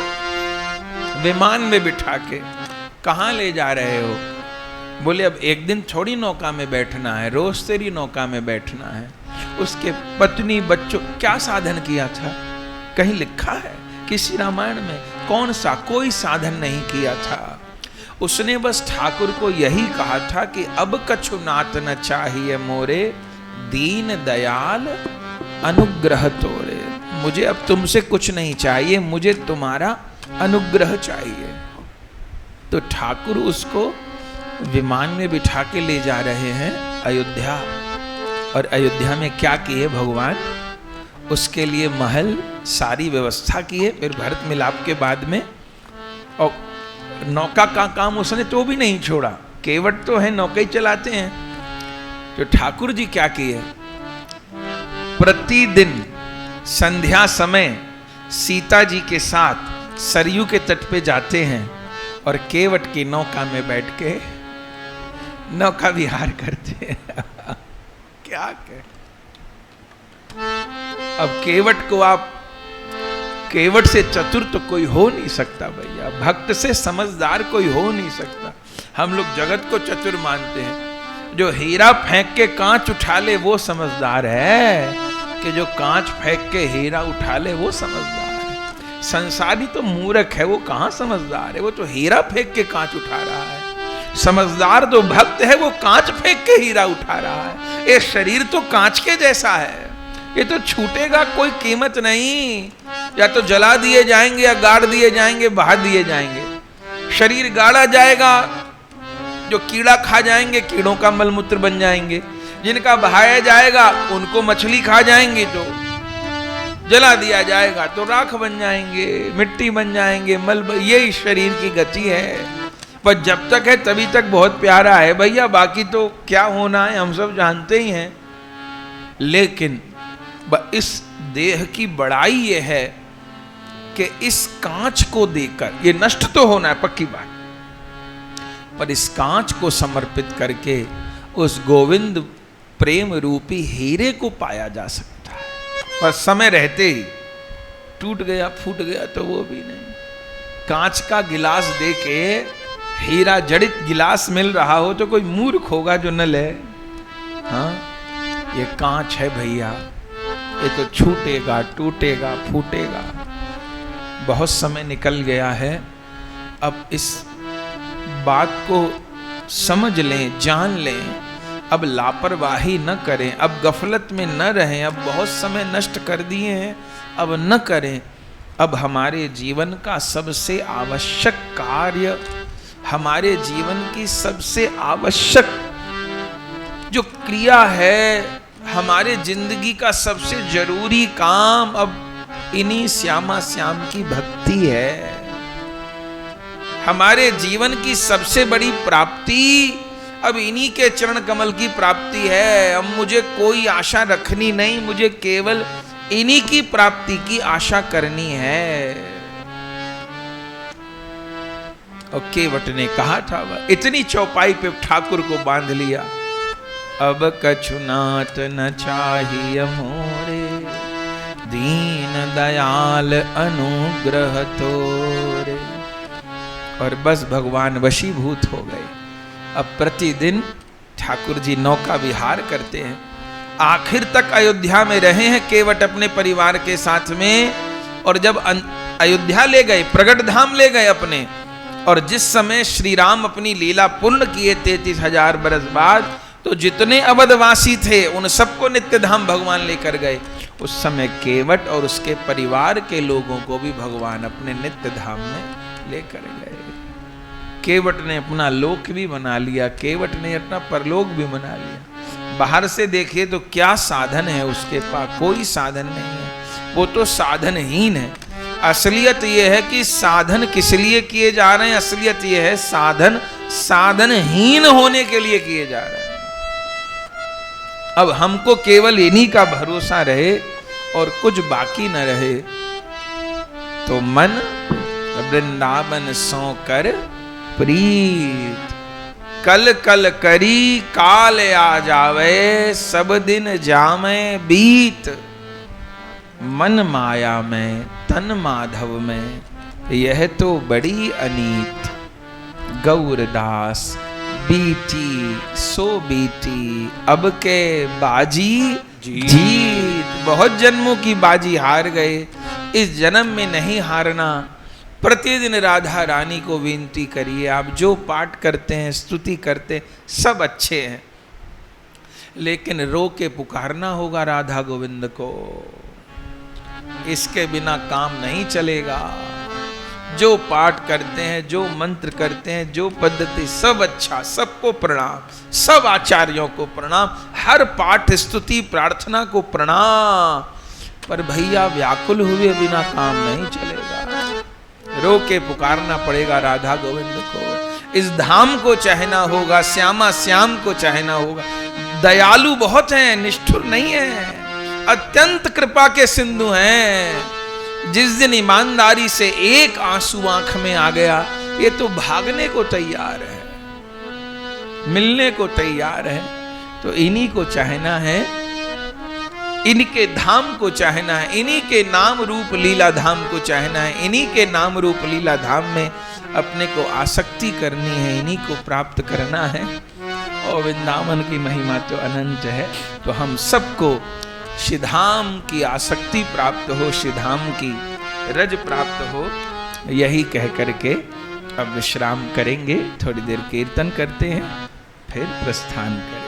विमान में बिठा के कहाँ ले जा रहे हो? बोले अब एक दिन थोड़ी नौका में बैठना है, रोज तेरी नौका में बैठना है। उसके पत्नी बच्चों क्या साधन किया था? कहीं लिखा है किसी रामायण में? कौन सा? कोई साधन नहीं किया था। उसने बस ठाकुर को यही कहा था कि अब कछु नात न चाहिए मोरे, दीन दयाल अनुग्रह तोरे। मुझे अब तुमसे कुछ नहीं चाहिए, मुझे तुम्हारा अनुग्रह चाहिए। तो ठाकुर उसको विमान में बिठा के ले जा रहे हैं अयोध्या। और अयोध्या में क्या किए भगवान? उसके लिए महल सारी व्यवस्था किए। फिर भरत मिलाप के बाद में और नौका का काम उसने तो भी नहीं छोड़ा। केवट तो है, नौका ही चलाते हैं। तो ठाकुर जी क्या किए? प्रतिदिन संध्या समय सीता जी के साथ सरयू के तट पे जाते हैं और केवट की नौका में बैठ के नौका विहार करते हैं। क्या कह, अब केवट को आप, केवट से चतुर तो कोई हो नहीं सकता भैया, भक्त से समझदार कोई हो नहीं सकता। हम लोग जगत को चतुर मानते हैं। जो हीरा फेंक के कांच उठा ले वो समझदार है, कि जो कांच फेंक के हीरा उठा ले वो समझदार है। संसारी तो मूर्ख है, वो कहां समझदार है, वो तो हीरा फेंक के कांच उठा रहा है। समझदार जो भक्त है वो कांच फेंक के हीरा उठा रहा है। ये शरीर तो कांच के जैसा है, ये तो छूटेगा, कोई कीमत नहीं। या तो जला दिए जाएंगे या गाड़ दिए जाएंगे, बहा दिए जाएंगे। शरीर गाड़ा जाएगा, जो कीड़ा खा जाएंगे कीड़ों का मलमूत्र बन जाएंगे, जिनका बहाया जाएगा उनको मछली खा जाएंगी, तो जला दिया जाएगा तो राख बन जाएंगे, मिट्टी बन जाएंगे, यही शरीर की गति है। पर जब तक है तभी तक बहुत प्यारा है भैया, बाकी तो क्या होना है हम सब जानते ही हैं। लेकिन इस देह की बड़ाई ये है कि इस कांच को देकर, ये नष्ट तो होना है पक्की बात, पर इस कांच को समर्पित करके उस गोविंद प्रेम रूपी हीरे को पाया जा सकता है। पर समय रहते ही टूट गया फूट गया तो वो भी नहीं। कांच का गिलास दे के हीरा जड़ित गिलास मिल रहा हो तो कोई मूर्ख होगा जो न ले। हाँ, ये कांच है भैया, ये तो छूटेगा टूटेगा फूटेगा। बहुत समय निकल गया है, अब इस बात को समझ लें, जान लें, अब लापरवाही न करें, अब गफलत में न रहें। अब बहुत समय नष्ट कर दिए हैं, अब न करें। अब हमारे जीवन का सबसे आवश्यक कार्य, हमारे जीवन की सबसे आवश्यक जो क्रिया है, हमारे जिंदगी का सबसे जरूरी काम अब इन्हीं श्यामा श्याम की भक्ति है। हमारे जीवन की सबसे बड़ी प्राप्ति अब इन्हीं के चरण कमल की प्राप्ति है। अब मुझे कोई आशा रखनी नहीं, मुझे केवल इन्हीं की प्राप्ति की आशा करनी है। और केवट ने कहा था, वह इतनी चौपाई पे ठाकुर को बांध लिया, अब कछुनात न चाहिए मोरे, दीन दयाल अनुग्रह तोरे। और बस भगवान वशीभूत हो गए। अब प्रतिदिन ठाकुर जी नौका विहार करते हैं। आखिर तक अयोध्या में रहे हैं केवट अपने परिवार के साथ में। और जब अयोध्या ले गए, प्रगट धाम ले गए अपने, और जिस समय श्री राम अपनी लीला पूर्ण किए 33,000 बरस बाद, तो जितने अवधवासी थे उन सबको नित्य धाम भगवान लेकर गए। उस समय केवट और उसके परिवार के लोगों को भी भगवान अपने नित्य धाम में लेकर गए। केवट ने अपना लोक भी बना लिया, केवट ने अपना परलोक भी बना लिया। बाहर से देखिए तो क्या साधन है उसके पास, कोई साधन नहीं है, वो तो साधनहीन है। असलियत ये है कि साधन किस लिए किए जा रहे हैं, असलियत ये है साधन साधनहीन होने के लिए किए जा रहे हैं। अब हमको केवल इन्हीं का भरोसा रहे और कुछ बाकी न रहे, तो मन वृंदावन सो कर प्रीत, कल कल करी काल आ जावे, सब दिन जामे बीत। मन माया में तन माधव में, यह तो बड़ी अनीत। गौरदास बीती सो बीती, अब के बाजी जीत। बहुत जन्मों की बाजी हार गए, इस जन्म में नहीं हारना। प्रतिदिन राधा रानी को विनती करिए। आप जो पाठ करते हैं, स्तुति करते हैं, सब अच्छे हैं, लेकिन रो के पुकारना होगा राधा गोविंद को। इसके बिना काम नहीं चलेगा। जो पाठ करते हैं, जो मंत्र करते हैं, जो पद्धति, सब अच्छा, सबको प्रणाम, सब आचार्यों को प्रणाम, हर पाठ स्तुति प्रार्थना को प्रणाम। पर भैया व्याकुल हुए बिना काम नहीं चलेगा। रो के पुकारना पड़ेगा राधा गोविंद को। इस धाम को चाहना होगा, श्यामा श्याम को चाहना होगा। दयालु बहुत हैं, निष्ठुर नहीं है, अत्यंत कृपा के सिंधु हैं। जिस दिन ईमानदारी से एक आंसू आंख में आ गया, ये तो भागने को तैयार है, मिलने को तैयार है। तो इन्हीं को चाहना है, इनके धाम को चाहना है, इन्हीं के नाम रूप लीला धाम को चाहना है, इन्हीं के नाम रूप लीला धाम में अपने को आसक्ति करनी है, इन्हीं को प्राप्त करना है। और वृंदावन की महिमा तो अनंत है। तो हम सबको श्रीधाम की आसक्ति प्राप्त हो, श्रीधाम की रज प्राप्त हो, यही कह करके अब विश्राम करेंगे। थोड़ी देर कीर्तन करते हैं, फिर प्रस्थान करेंगे।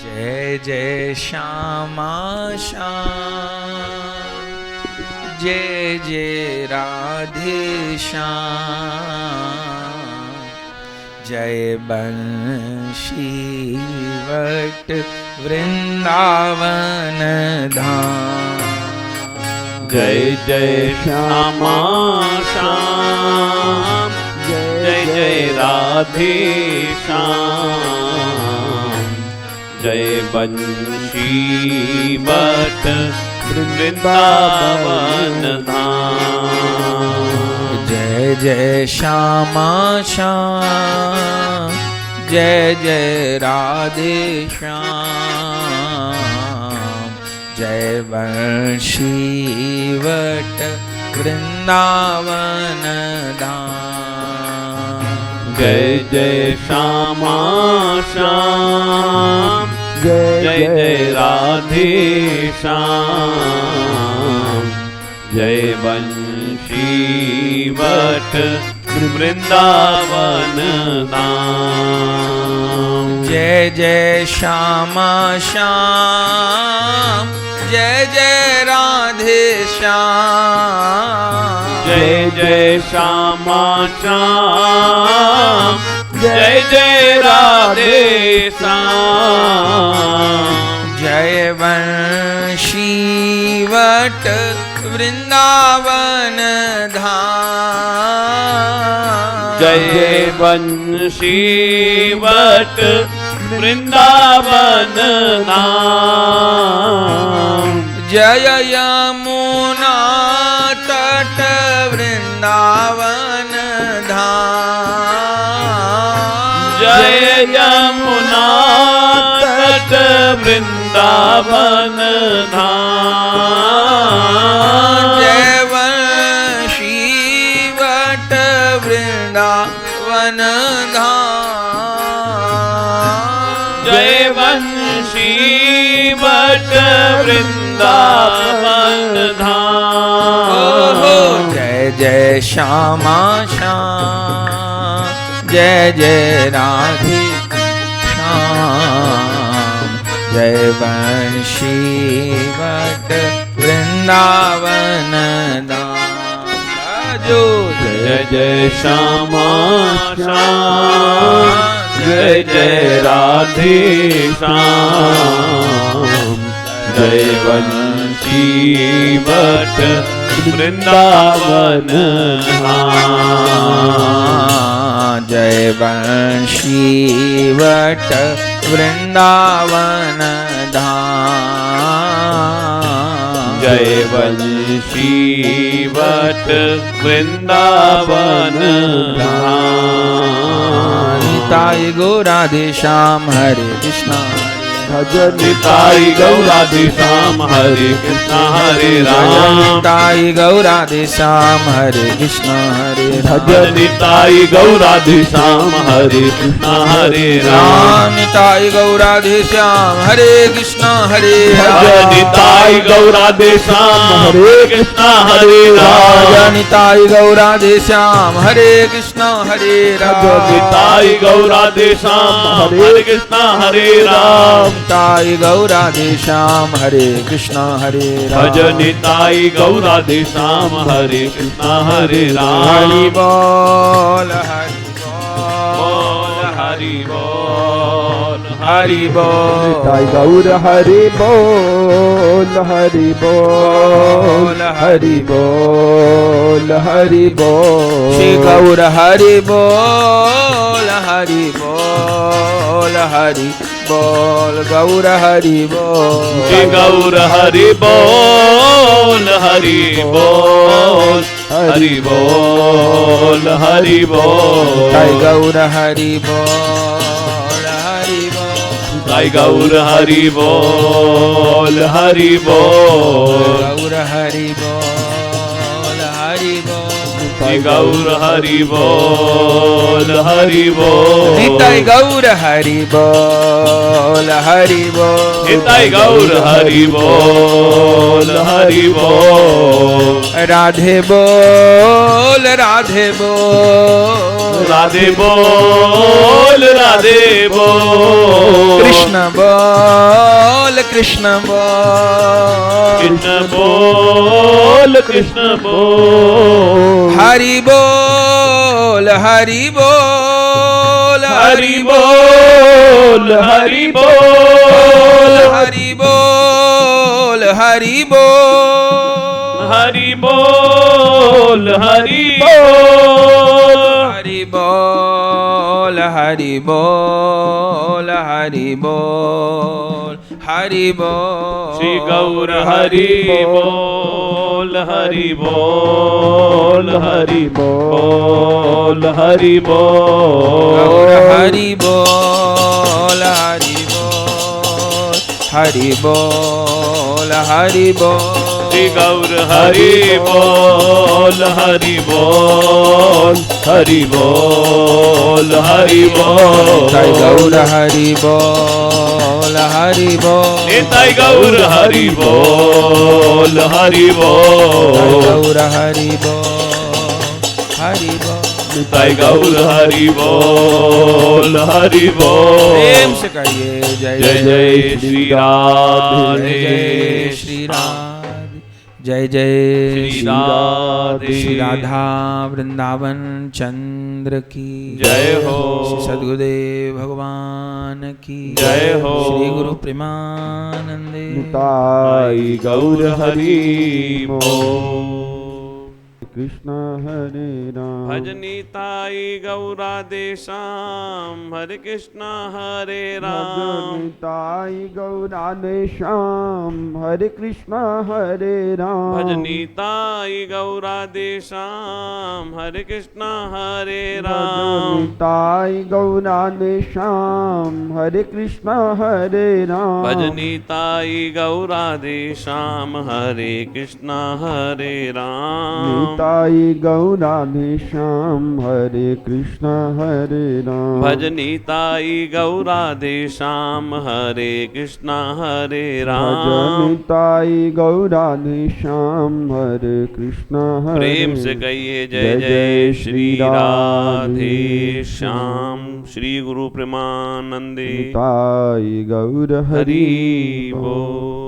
जय जय श्यामा श्याम, जय जय राधे श्याम, जय बंशी वट वृंदावन धाम। जय जय श्यामा श्याम, जय जय राधे श्याम, जय बंशी वट वृंदावन धाम। जय जय श्यामा श्याम, जय जय राधे श्याम, जय बंशी वट वृंदावन धाम। जय जय श्यामा श्याम, जय जय राधे श्याम, जय बंशी वट वृंदावन धाम। जय जय श्यामा श्याम, जय जय राधे श्याम, जय जय श्यामा श्याम, जय जय राधे श्याम, जय बंशी वट वृंदावन धाम। जय बंशी वट वृंदावन धाम। जय यमुना तट वृंदावन धाम। जय यमुना तट वृंदावन धाम। जय वंशी वट वृंदावन धाम। जय वंशी वट वृंदावन धाम। जय जय श्यामा श्याम, जय जय राधे श्याम, जय वंशी वट वृंदावन धाम। जय जय श्यामा श्याम, जय जय राधे श्याम, जय वंशी वट वृंदावन धाम। जय वंशी वट वृंदावन धाम। जय वंशी वट वृंदावन धाम। निताय गौराधे श्याम हरे कृष्णा भजन निताई गौराधे श्याम हरे कृष्णा हरे राम। निताय गौराधे श्याम हरे कृष्णा हरे भजन निताई गौराधे श्याम हरे कृष्णा हरे राम। निताय गौराधे श्याम हरे कृष्णा हरे भजन निताई गौराधे श्याम हरे कृष्णा हरे राम। निताय गौराधे श्याम हरे कृष्णा हरे राम। निताई गौराधे श्याम हरे कृष्णा हरे राम। निताय गौराधे श्याम हरे कृष्णा हरे राम। भजन निताई गौराधे श्याम हरे कृष्णा हरे राम। हरि बोल हरि बोल हरि बोल हरि बोल। निताय गौर हरि बोल हरि बोल हरि बोल हरि बोल। श्री गौर हरि बोल हरि बोल हरि बोल गौर हरि बोल। श्री गौर हरि बोल हरि बोल हरि बोल हरि बोल। जय गौर हरि बोल हरि बोल। जय गौर हरि बोल हरि बोल। गौर हरि बोल हरि बोल। श्री गौर हरि बोल हरि बोल निताय गौर हरि बोल हरि बोल निताय गौर हरि बोल हरि बोल राधे बोल राधे बोल राधे बोल राधे बोल कृष्ण बोल कृष्ण बोल कृष्ण बोल कृष्ण बोल हरि बोल हरि बोल हरि बोल हरि बोल हरि बोल हरि बोल हरि बोल हरि बोल हरि बोल हरि बोल हरि बोल हरि बोल श्री गौर हरि बोल हरि बोल हरि बोल हरि गौर बोल हरि बोल हरि बोल हरि बोल हरि बोल श्री गौर हरि बोल हरि बोल हरि बोल हरि निताय गौर बोल हरि बोल हरि बोल निताय गौर हरि बोल हरि बोल गौर हरि बोल हरि बोल निताय गौर हरि बोल हरि प्रेम बोल से कहिए जय जय जय श्री राधे जय श्री राधे जय जय श्री राधे श्री राधा वृंदावन चंद्र की जय हो श्री सद्गुरुदेव भगवान की जय हो श्री गुरु प्रेमानंदे निताय गौर हरि बोल कृष्ण हरे राम भजनीताय गौरादेशाम हरे कृष्ण हरे राम भजनिताय गौरादेशाम हरे कृष्ण हरे राम भजनीताय गौरादेशाम हरे कृष्ण हरे राम भजनिताय गौरादेशाम हरे कृष्ण हरे राम भजनीताय गौरादेशाम हरे कृष्ण हरे राम निताय गौरादेशाम हरे कृष्ण हरे राम भजनीताय गौरादेशाम हरे कृष्ण हरे राम भजनिताय गौरादेशाम हरे कृष्ण हरे प्रेम से कहिए जय जय श्री राधे श्याम श्री गुरु प्रेमानंदे निताय गौर हरि हरि बोल।